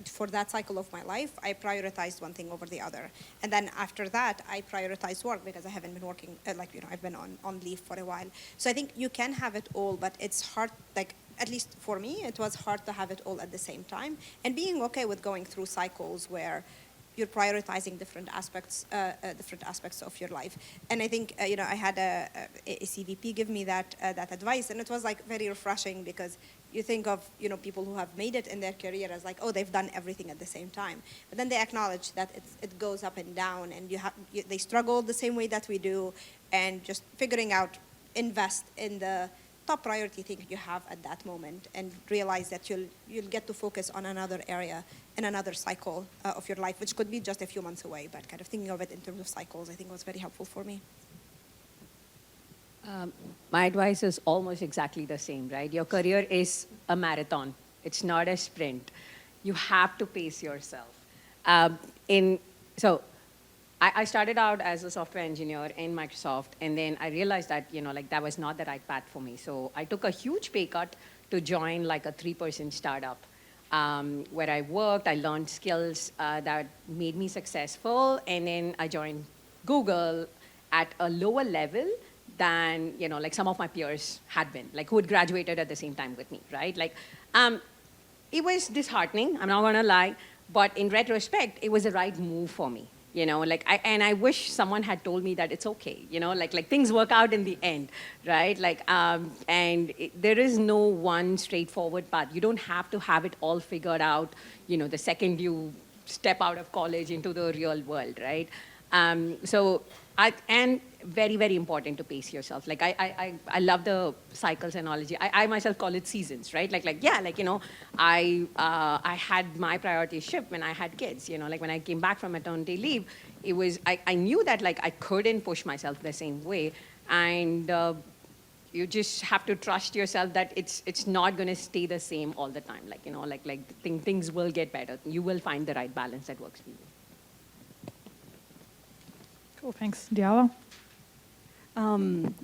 for that cycle of my life, I prioritized one thing over the other. And then after that, I prioritized work, because I haven't been working, I've been on leave for a while. So I think you can have it all, but it's hard, at least for me, it was hard to have it all at the same time. And being okay with going through cycles where you're prioritizing different aspects of your life. And I think, I had a CVP give me that advice, and it was very refreshing, because you think of, people who have made it in their career as they've done everything at the same time. But then they acknowledge that it goes up and down, and they struggle the same way that we do, and just figuring out, invest in the top priority thing you have at that moment, and realize that you'll get to focus on another area in another cycle of your life, which could be just a few months away, but kind of thinking of it in terms of cycles, I think was very helpful for me. My advice is almost exactly the same, right? Your career is a marathon. It's not a sprint. You have to pace yourself. I started out as a software engineer in Microsoft, and then I realized that, that was not the right path for me. So I took a huge pay cut to join a 3-person startup where I worked. I learned skills that made me successful, and then I joined Google at a lower level than, some of my peers had been, who had graduated at the same time with me, right? It was disheartening, I'm not gonna lie, but in retrospect, it was the right move for me. I wish someone had told me that it's okay, things work out in the end, right? There is no one straightforward path. You don't have to have it all figured out, the second you step out of college into the real world, right? And very, very important to pace yourself. I love the cycles analogy. I myself call it seasons, right? I had my priorities shift when I had kids. When I came back from maternity leave, I knew that I couldn't push myself the same way, and you just have to trust yourself that it's not going to stay the same all the time. Things will get better. You will find the right balance that works for you. Cool, thanks. Diala?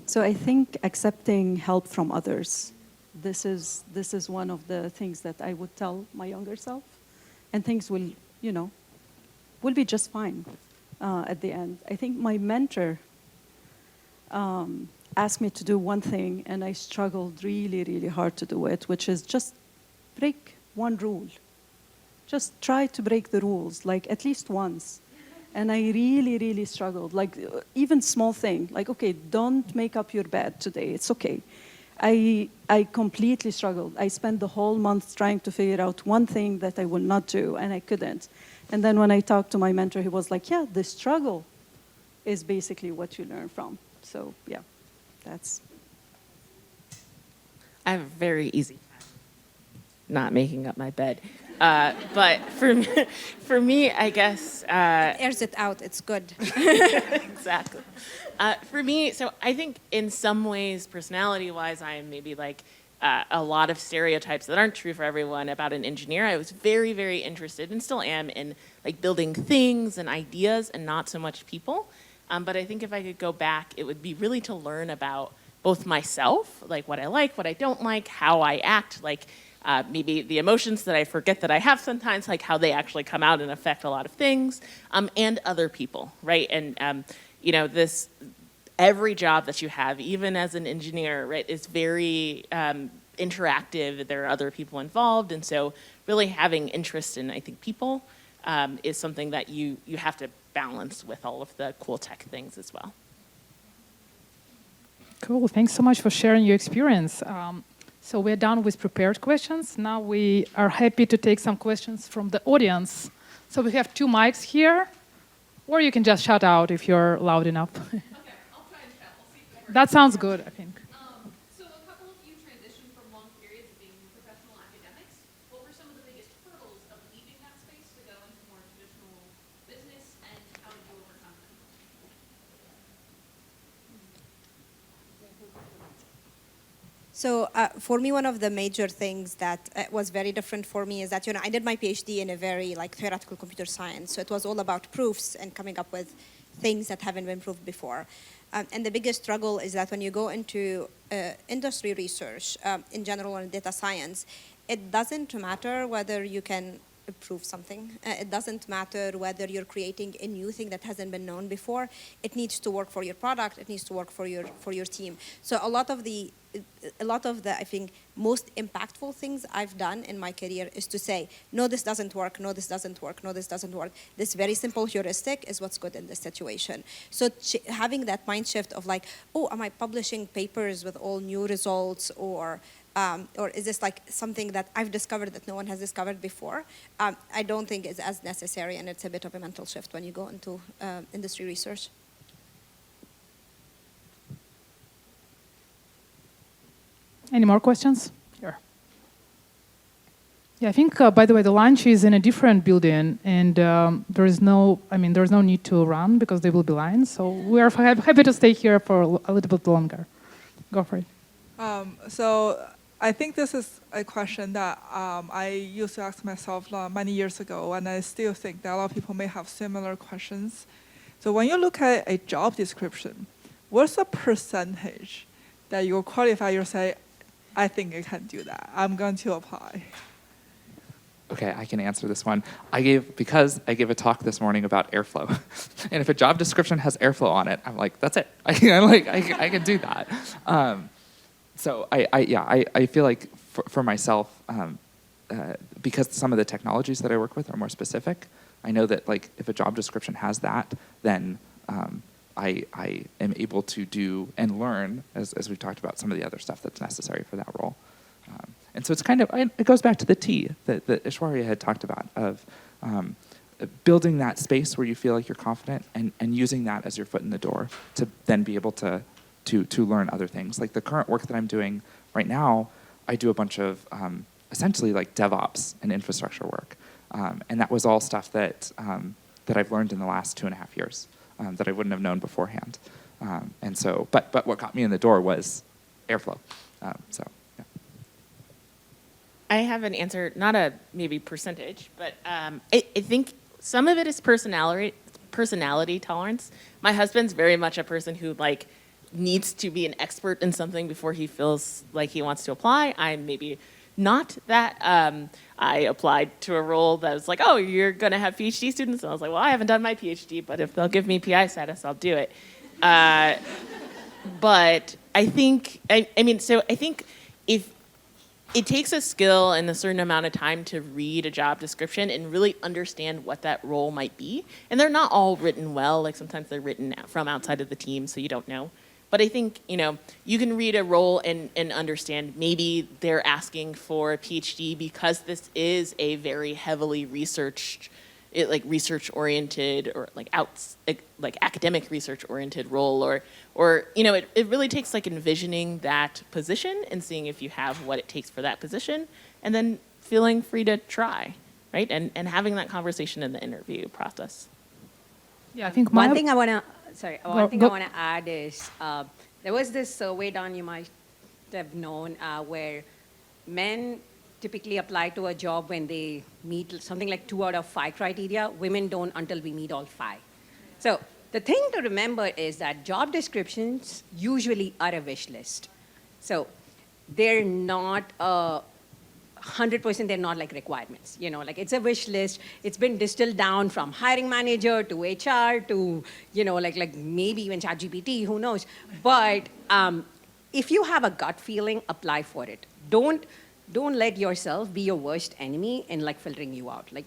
So I think accepting help from others, this is one of the things that I would tell my younger self, and things will be just fine at the end. I think my mentor asked me to do one thing, and I struggled really, really hard to do it, which is just break one rule. Just try to break the rules, at least once. And I really, really struggled. Even small thing, okay, don't make up your bed today. It's okay. I completely struggled. I spent the whole month trying to figure out one thing that I would not do, and I couldn't. And then when I talked to my mentor, he was like, yeah, the struggle is basically what you learn from. So, yeah, that's... I have a very easy time not making up my bed. But for me, I guess... It airs it out. It's good. Exactly. For me, so I think in some ways, personality-wise, I am maybe a lot of stereotypes that aren't true for everyone about an engineer. I was very, very interested, and still am, in like building things and ideas and not so much people. But I think if I could go back, it would be really to learn about both myself, like what I don't like, how I act, like maybe the emotions that I forget that I have sometimes, like how they actually come out and affect a lot of things, and other people, right? And you know, every job that you have, even as an engineer, right, is very interactive. There are other people involved, and so really having interest in, I think, people is something that you have to balance with all of the cool tech things as well. Cool. Thanks so much for sharing your experience. So we're done with prepared questions. Now we are happy to take some questions from the audience. So we have 2 mics here, or you can just shout out if you're loud enough. Okay, I'll try and shout. We'll see if it works. That sounds good, I think. So a couple of you transitioned from long periods of being professional academics. What were some of the biggest hurdles of leaving that space to go into more traditional business, and how did you overcome them? So for me, one of the major things that was very different for me is that, you know, I did my PhD in a very like theoretical computer science. So it was all about proofs and coming up with things that haven't been proved before. And the biggest struggle is that when you go into industry research in general and data science, it doesn't matter whether you can prove something. It doesn't matter whether you're creating a new thing that hasn't been known before. It needs to work for your product. It needs to work for your team. So a lot of the I think most impactful things I've done in my career is to say, no, this doesn't work. No, this doesn't work. No, this doesn't work. This very simple heuristic is what's good in this situation. So having that mind shift of like, oh, am I publishing papers with all new results, or is this like something that I've discovered that no one has discovered before? I don't think is as necessary, and it's a bit of a mental shift when you go into industry research. Any more questions? Here. Yeah, I think, by the way, the lunch is in a different building, and there's no need to run because there will be lines. So we are happy to stay here for a little bit longer. Go for it. So I think this is a question that I used to ask myself many years ago, and I still think that a lot of people may have similar questions. So when you look at a job description, what's the percentage that you qualify, you say, I think I can do that, I'm going to apply? Okay, I can answer this one. Because I gave a talk this morning about airflow, and if a job description has airflow on it, I'm like, that's it. I can do that. So I feel like for myself, because some of the technologies that I work with are more specific, I know that like if a job description has that, then I am able to do and learn, as we talked about, some of the other stuff that's necessary for that role. And so it's kind of, it goes back to the T that Aishwarya had talked about of building that space where you feel like you're confident and using that as your foot in the door to then be able to learn other things. Like the current work that I'm doing right now, I do a bunch of essentially like DevOps and infrastructure work. And that was all stuff that I've learned in the last 2.5 years that I wouldn't have known beforehand. And so, but what got me in the door was Airflow. So, yeah. I have an answer, not a maybe percentage, but I think some of it is personality tolerance. My husband's very much a person who like needs to be an expert in something before he feels like he wants to apply. I'm maybe not that. I applied to a role that was like, oh, you're going to have PhD students. And I was like, well, I haven't done my PhD, but if they'll give me PI status, I'll do it. But I think, I think if it takes a skill and a certain amount of time to read a job description and really understand what that role might be. And they're not all written well. Like sometimes they're written from outside of the team, so you don't know. But I think, you can read a role and understand maybe they're asking for a PhD because this is a very heavily research-oriented or like academic research-oriented role, or it really takes like envisioning that position and seeing if you have what it takes for that position, and then feeling free to try, right? And having that conversation in the interview process. Yeah, I think one thing I want to add is there was this survey done, you might have known where men typically apply to a job when they meet something like 2 out of 5 criteria. Women don't until we meet all 5. So the thing to remember is that job descriptions usually are a wish list. So they're not 100%, they're not like requirements. Like it's a wish list. It's been distilled down from hiring manager to HR to, like maybe even ChatGPT, who knows. But if you have a gut feeling, apply for it. Don't let yourself be your worst enemy in like filtering you out. Like,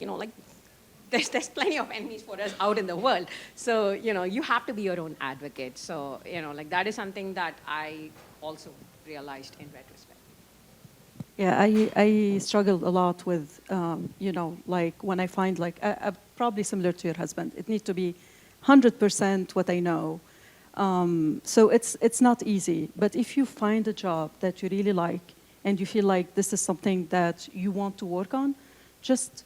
there's plenty of enemies for us out in the world. So, you have to be your own advocate. So, like that is something that I also realized in retrospect. Yeah, I struggled a lot with, like when I find like, probably similar to your husband, it needs to be 100% what I know. So it's not easy. But if you find a job that you really like and you feel like this is something that you want to work on, just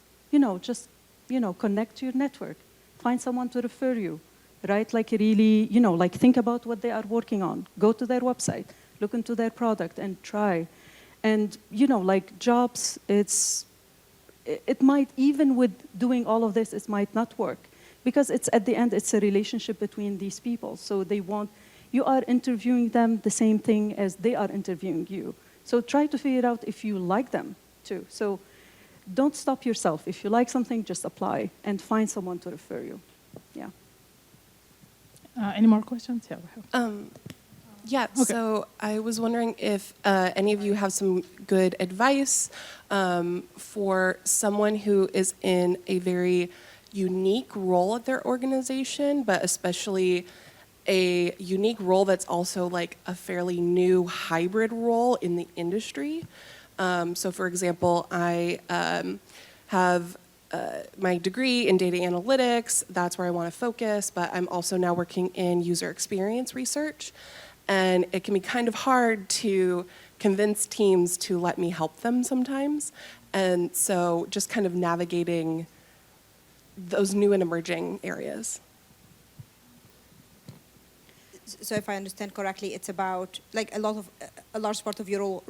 connect to your network. Find someone to refer you, right? Like really, like think about what they are working on. Go to their website, look into their product and try. And, like jobs, it might, even with doing all of this, it might not work. Because it's at the end, it's a relationship between these people. So you are interviewing them the same thing as they are interviewing you. So try to figure out if you like them too. So don't stop yourself. If you like something, just apply and find someone to refer you. Yeah. Any more questions? Yeah, we have. Yeah, Okay. So I was wondering if any of you have some good advice for someone who is in a very unique role at their organization, but especially a unique role that's also like a fairly new hybrid role in the industry. So for example, I have my degree in data analytics. That's where I want to focus, but I'm also now working in user experience research. And it can be kind of hard to convince teams to let me help them sometimes. And so just kind of navigating those new and emerging areas. So if I understand correctly, it's about like a large part of your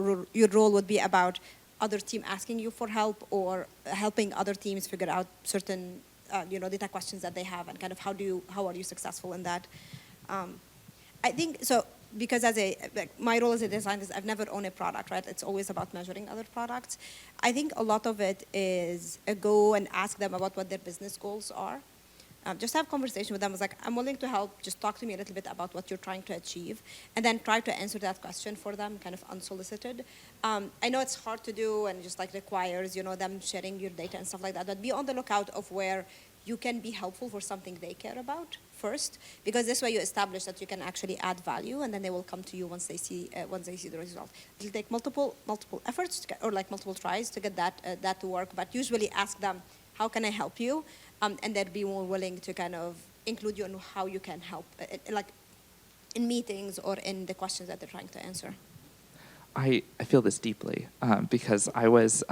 role would be about other team asking you for help or helping other teams figure out certain data questions that they have, and kind of how are you successful in that? I think so. Because my role as a data scientist, I've never owned a product, right? It's always about measuring other products. I think a lot of it is go and ask them about what their business goals are. Just have a conversation with them. It's like, I'm willing to help. Just talk to me a little bit about what you're trying to achieve. And then try to answer that question for them, kind of unsolicited. I know it's hard to do and just like requires, them sharing your data and stuff like that. But be on the lookout of where you can be helpful for something they care about first, because this way you establish that you can actually add value, and then they will come to you once they see the result. It'll take multiple efforts or like multiple tries to get that to work. But usually ask them, how can I help you? And they'd be more willing to kind of include you in how you can help, like in meetings or in the questions that they're trying to answer. I feel this deeply because I was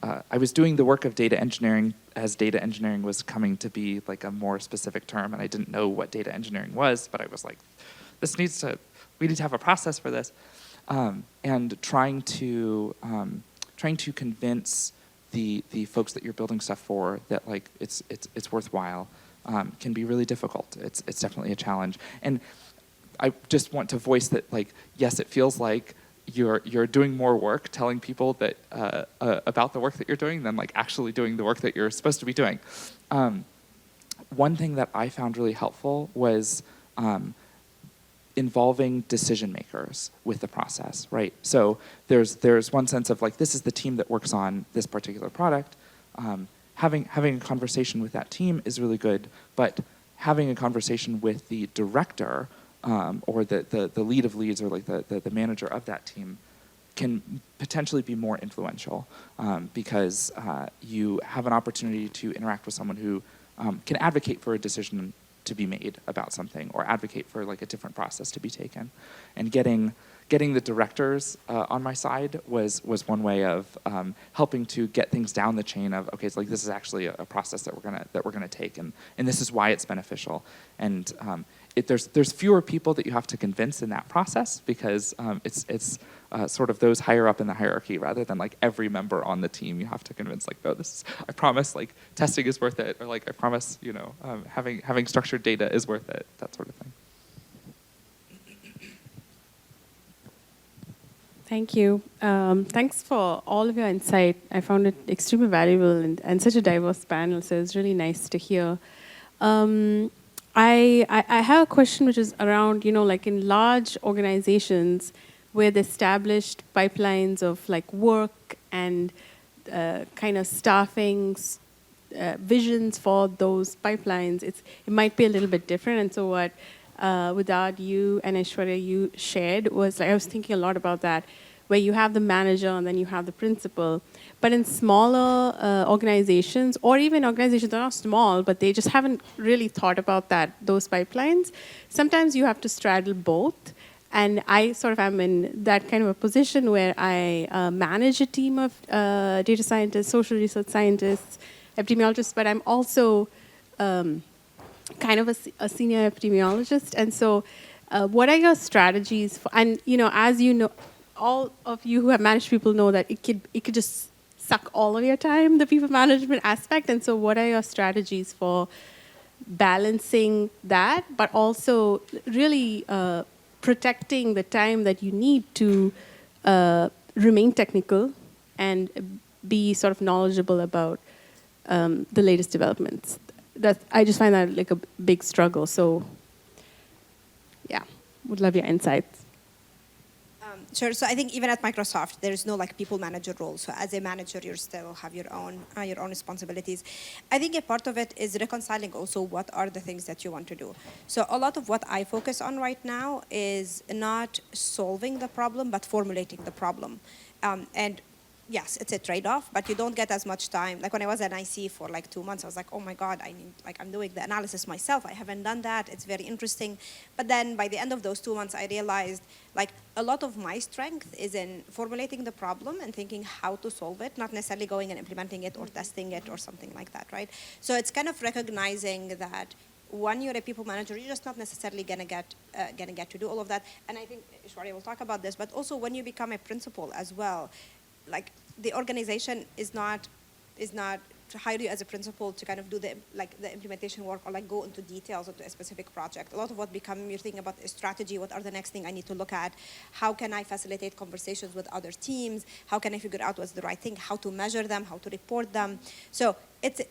I was doing the work of data engineering as data engineering was coming to be like a more specific term, and I didn't know what data engineering was, but I was like, we need to have a process for this, and trying to convince the folks that you're building stuff for that like it's worthwhile can be really difficult. It's definitely a challenge, and I just want to voice that like yes, it feels like you're doing more work telling people that about the work that you're doing than like actually doing the work that you're supposed to be doing. One thing that I found really helpful was involving decision makers with the process, right? So there's one sense of like this is the team that works on this particular product. Having a conversation with that team is really good, but having a conversation with the director or the lead of leads or like the manager of that team can potentially be more influential because you have an opportunity to interact with someone who can advocate for a decision to be made about something or advocate for like a different process to be taken. And getting the directors on my side was one way of helping to get things down the chain of, okay, it's like this is actually a process that we're gonna take, and this is why it's beneficial. And there's fewer people that you have to convince in that process because it's sort of those higher up in the hierarchy rather than like every member on the team you have to convince like, no, I promise like testing is worth it, or like I promise having structured data is worth it, that sort of thing. Thank you. Thanks for all of your insight. I found it extremely valuable and such a diverse panel, so it's really nice to hear. I have a question which is around, like in large organizations with established pipelines of like work and kind of staffing visions for those pipelines, it might be a little bit different. And so what Vidad, you and Aishwarya, you shared was, like, I was thinking a lot about that, where you have the manager and then you have the principal. But in smaller organizations, or even organizations that are not small, but they just haven't really thought about those pipelines, sometimes you have to straddle both. And I sort of am in that kind of a position where I manage a team of data scientists, social research scientists, epidemiologists, but I'm also kind of a senior epidemiologist. And so what are your strategies for, and as you know, all of you who have managed people know that it could just suck all of your time, the people management aspect. And so what are your strategies for balancing that, but also really protecting the time that you need to remain technical and be sort of knowledgeable about the latest developments? I just find that like a big struggle. So yeah, would love your insights. Sure. So I think even at Microsoft, there is no like people manager role. So as a manager, you still have your own responsibilities. I think a part of it is reconciling also what are the things that you want to do. So a lot of what I focus on right now is not solving the problem, but formulating the problem. And yes, it's a trade-off, but you don't get as much time. Like when I was at IC for like 2 months, I was like, oh my God, I'm doing the analysis myself. I haven't done that. It's very interesting. But then by the end of those 2 months, I realized like a lot of my strength is in formulating the problem and thinking how to solve it, not necessarily going and implementing it or testing it or something like that, right? So it's kind of recognizing that when you're a people manager, you're just not necessarily gonna get to do all of that. And I think Aishwarya will talk about this, but also when you become a principal as well, like the organization is not to hire you as a principal to kind of do the implementation work or like go into details into a specific project. A lot of what you're thinking about is strategy. What are the next thing I need to look at? How can I facilitate conversations with other teams? How can I figure out what's the right thing? How to measure them? How to report them? So it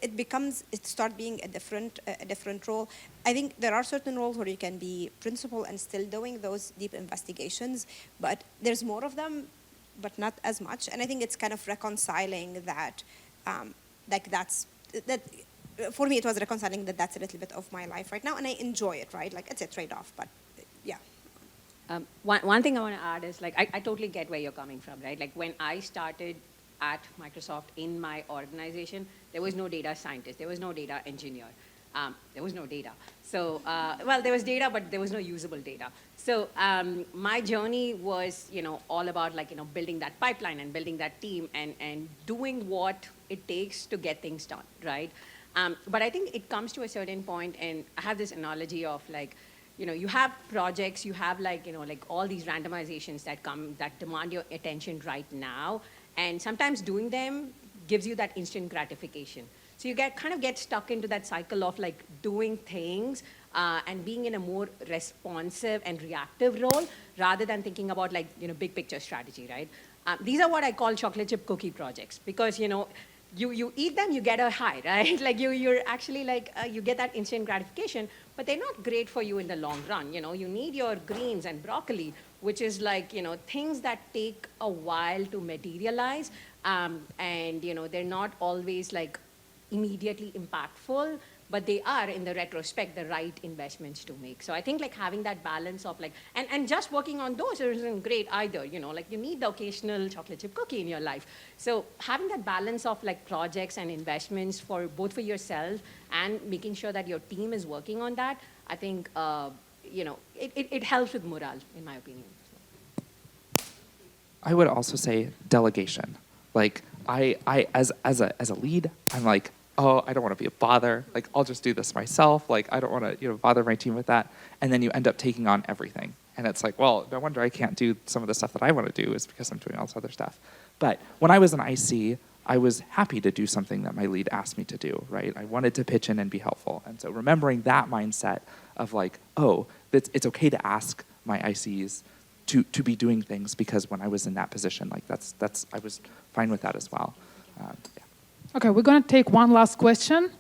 starts being a different role. I think there are certain roles where you can be principal and still doing those deep investigations, but there's more of them, but not as much. And I think it's kind of reconciling that, for me, it was reconciling that's a little bit of my life right now, and I enjoy it, right? Like it's a trade-off, but yeah. One thing I want to add is like, I totally get where you're coming from, right? Like when I started at Microsoft in my organization, there was no data scientist, there was no data engineer. There was no data. So, well, there was data, but there was no usable data. So my journey was, all about like, building that pipeline and building that team and doing what it takes to get things done, right? But I think it comes to a certain point, and I have this analogy of like, you have projects, you have like, like all these randomizations that demand your attention right now. And sometimes doing them gives you that instant gratification. So you kind of get stuck into that cycle of like doing things and being in a more responsive and reactive role rather than thinking about like, big picture strategy, right? These are what I call chocolate chip cookie projects because, you eat them, you get a high, right? Like you're actually like, you get that instant gratification, but they're not great for you in the long run. You need your greens and broccoli, which is like, things that take a while to materialize. And, they're not always like immediately impactful, but they are, in the retrospect, the right investments to make. So I think like having that balance of like, and just working on those isn't great either, like you need the occasional chocolate chip cookie in your life. So having that balance of like projects and investments for both for yourself and making sure that your team is working on that, I think, it helps with morale, in my opinion. I would also say delegation. Like I as a lead, I'm like, oh, I don't want to be a bother. Like, I'll just do this myself. Like, I don't want to, bother my team with that. And then you end up taking on everything. And it's like, well, no wonder I can't do some of the stuff that I want to do is because I'm doing all this other stuff. But when I was an IC, I was happy to do something that my lead asked me to do, right? I wanted to pitch in and be helpful. And so remembering that mindset of like, oh, it's okay to ask my ICs to be doing things, because when I was in that position, like I was fine with that as well. Yeah. Okay, we're going to take one last question.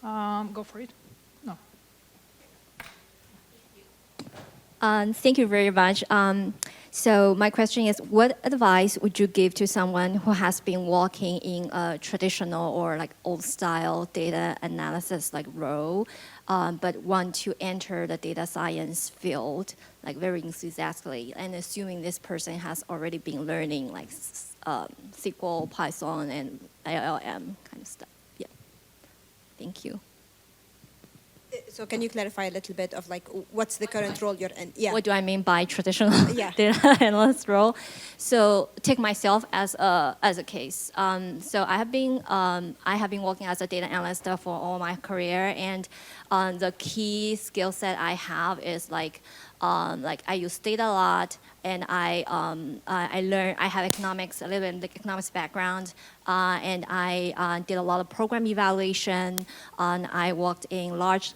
Go for it. No. Thank you very much. So my question is, what advice would you give to someone who has been working in a traditional or like old-style data analysis like role, but want to enter the data science field like very enthusiastically, and assuming this person has already been learning like SQL, Python, and LLM kind of stuff? Yeah. Thank you. So can you clarify a little bit of like what's the current role you're in? Yeah. What do I mean by traditional Yeah. data analyst role? So take myself as a case. So I have been working as a data analyst for all my career, and the key skill set I have is like I use data a lot, and I learn. I have economics, a little bit of the economics background, and I did a lot of program evaluation. And I worked in large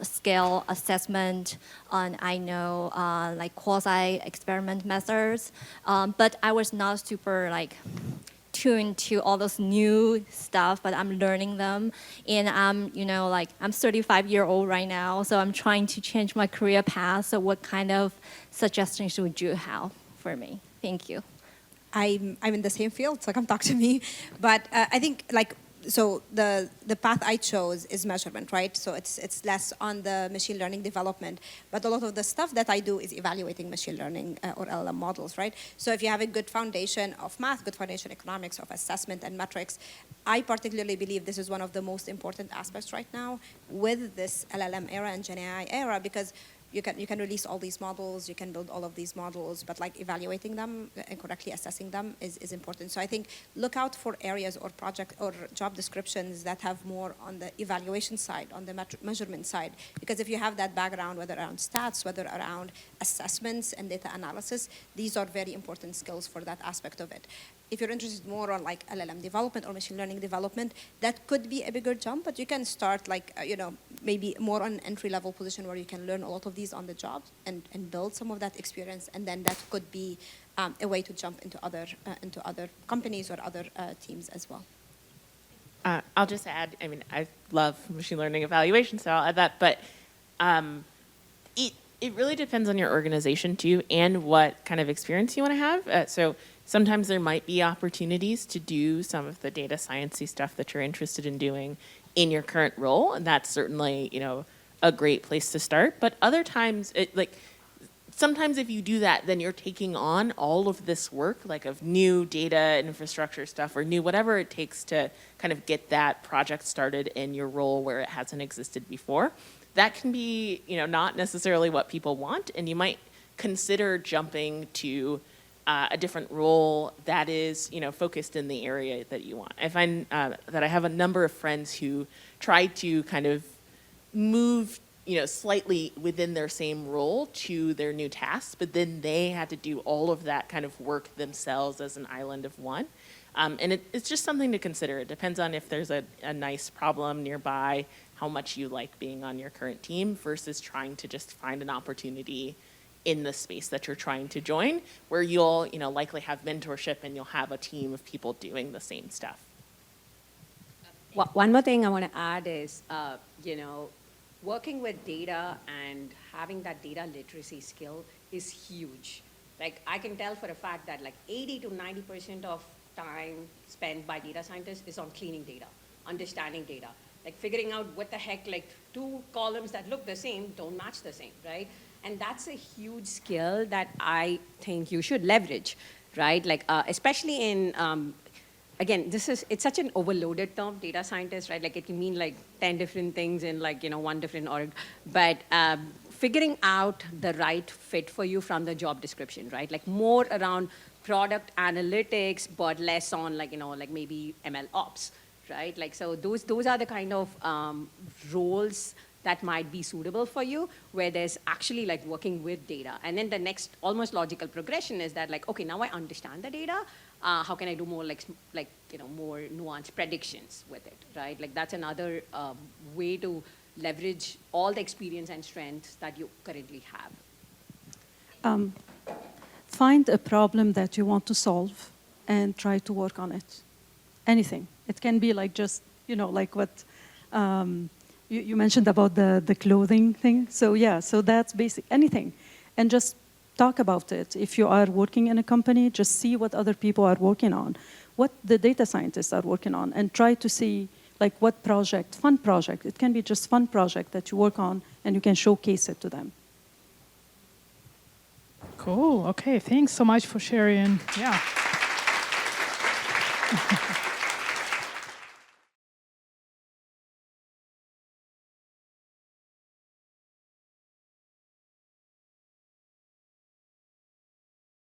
scale assessment, and I know like quasi-experiment methods, but I was not super like tuned to all those new stuff, but I'm learning them. And I'm 35-year-old right now, so I'm trying to change my career path. So what kind of suggestions would you have for me? Thank you. I'm in the same field, so come talk to me. But I think so the path I chose is measurement, right? So it's less on the machine learning development, but a lot of the stuff that I do is evaluating machine learning or LLM models, right? So if you have a good foundation of math, good foundation economics, of assessment and metrics, I particularly believe this is one of the most important aspects right now with this LLM era and Gen AI era, because you can release all these models, you can build all of these models, but like evaluating them and correctly assessing them is important. So I think look out for areas or project or job descriptions that have more on the evaluation side, on the measurement side, because if you have that background, whether around stats, whether around assessments and data analysis, these are very important skills for that aspect of it. If you're interested more on like LLM development or machine learning development, that could be a bigger jump, but you can start like, maybe more on an entry-level position where you can learn a lot of these on the job and build some of that experience, and then that could be a way to jump into other companies or other teams as well. I'll just add, I love machine learning evaluation, so I'll add that, but it really depends on your organization too, and what kind of experience you want to have. So sometimes there might be opportunities to do some of the data science-y stuff that you're interested in doing in your current role, and that's certainly, a great place to start. But other times, sometimes if you do that, then you're taking on all of this work, like of new data infrastructure stuff or new whatever it takes to kind of get that project started in your role where it hasn't existed before. That can be, not necessarily what people want, and you might consider jumping to a different role that is, focused in the area that you want. I find that I have a number of friends who try to kind of move, slightly within their same role to their new tasks, but then they had to do all of that kind of work themselves as an island of one. And it's just something to consider. It depends on if there's a nice problem nearby, how much you like being on your current team versus trying to just find an opportunity in the space that you're trying to join, where you'll, likely have mentorship and you'll have a team of people doing the same stuff. One more thing I want to add is, working with data and having that data literacy skill is huge. Like, I can tell for a fact that like 80 to 90% of time spent by data scientists is on cleaning data, understanding data, like figuring out what the heck, like two columns that look the same don't match the same, right? And that's a huge skill that I think you should leverage, right? Like, especially in, again, it's such an overloaded term, data scientist, right? Like, it can mean like 10 different things in like, one different org. But figuring out the right fit for you from the job description, right? Like more around product analytics, but less on like, like maybe ML ops, right? Like, so those are the kind of roles that might be suitable for you, where there's actually like working with data. And then the next almost logical progression is that like, okay, now I understand the data. How can I do more more nuanced predictions with it, right? Like that's another way to leverage all the experience and strengths that you currently have. Find a problem that you want to solve and try to work on it. Anything. It can be like just, like what you mentioned about the clothing thing. So yeah, so that's basic, anything. And just talk about it. If you are working in a company, just see what other people are working on, what the data scientists are working on, and try to see like what project, fun project. It can be just fun project that you work on and you can showcase it to them. Cool. Okay. Thanks so much for sharing. Yeah.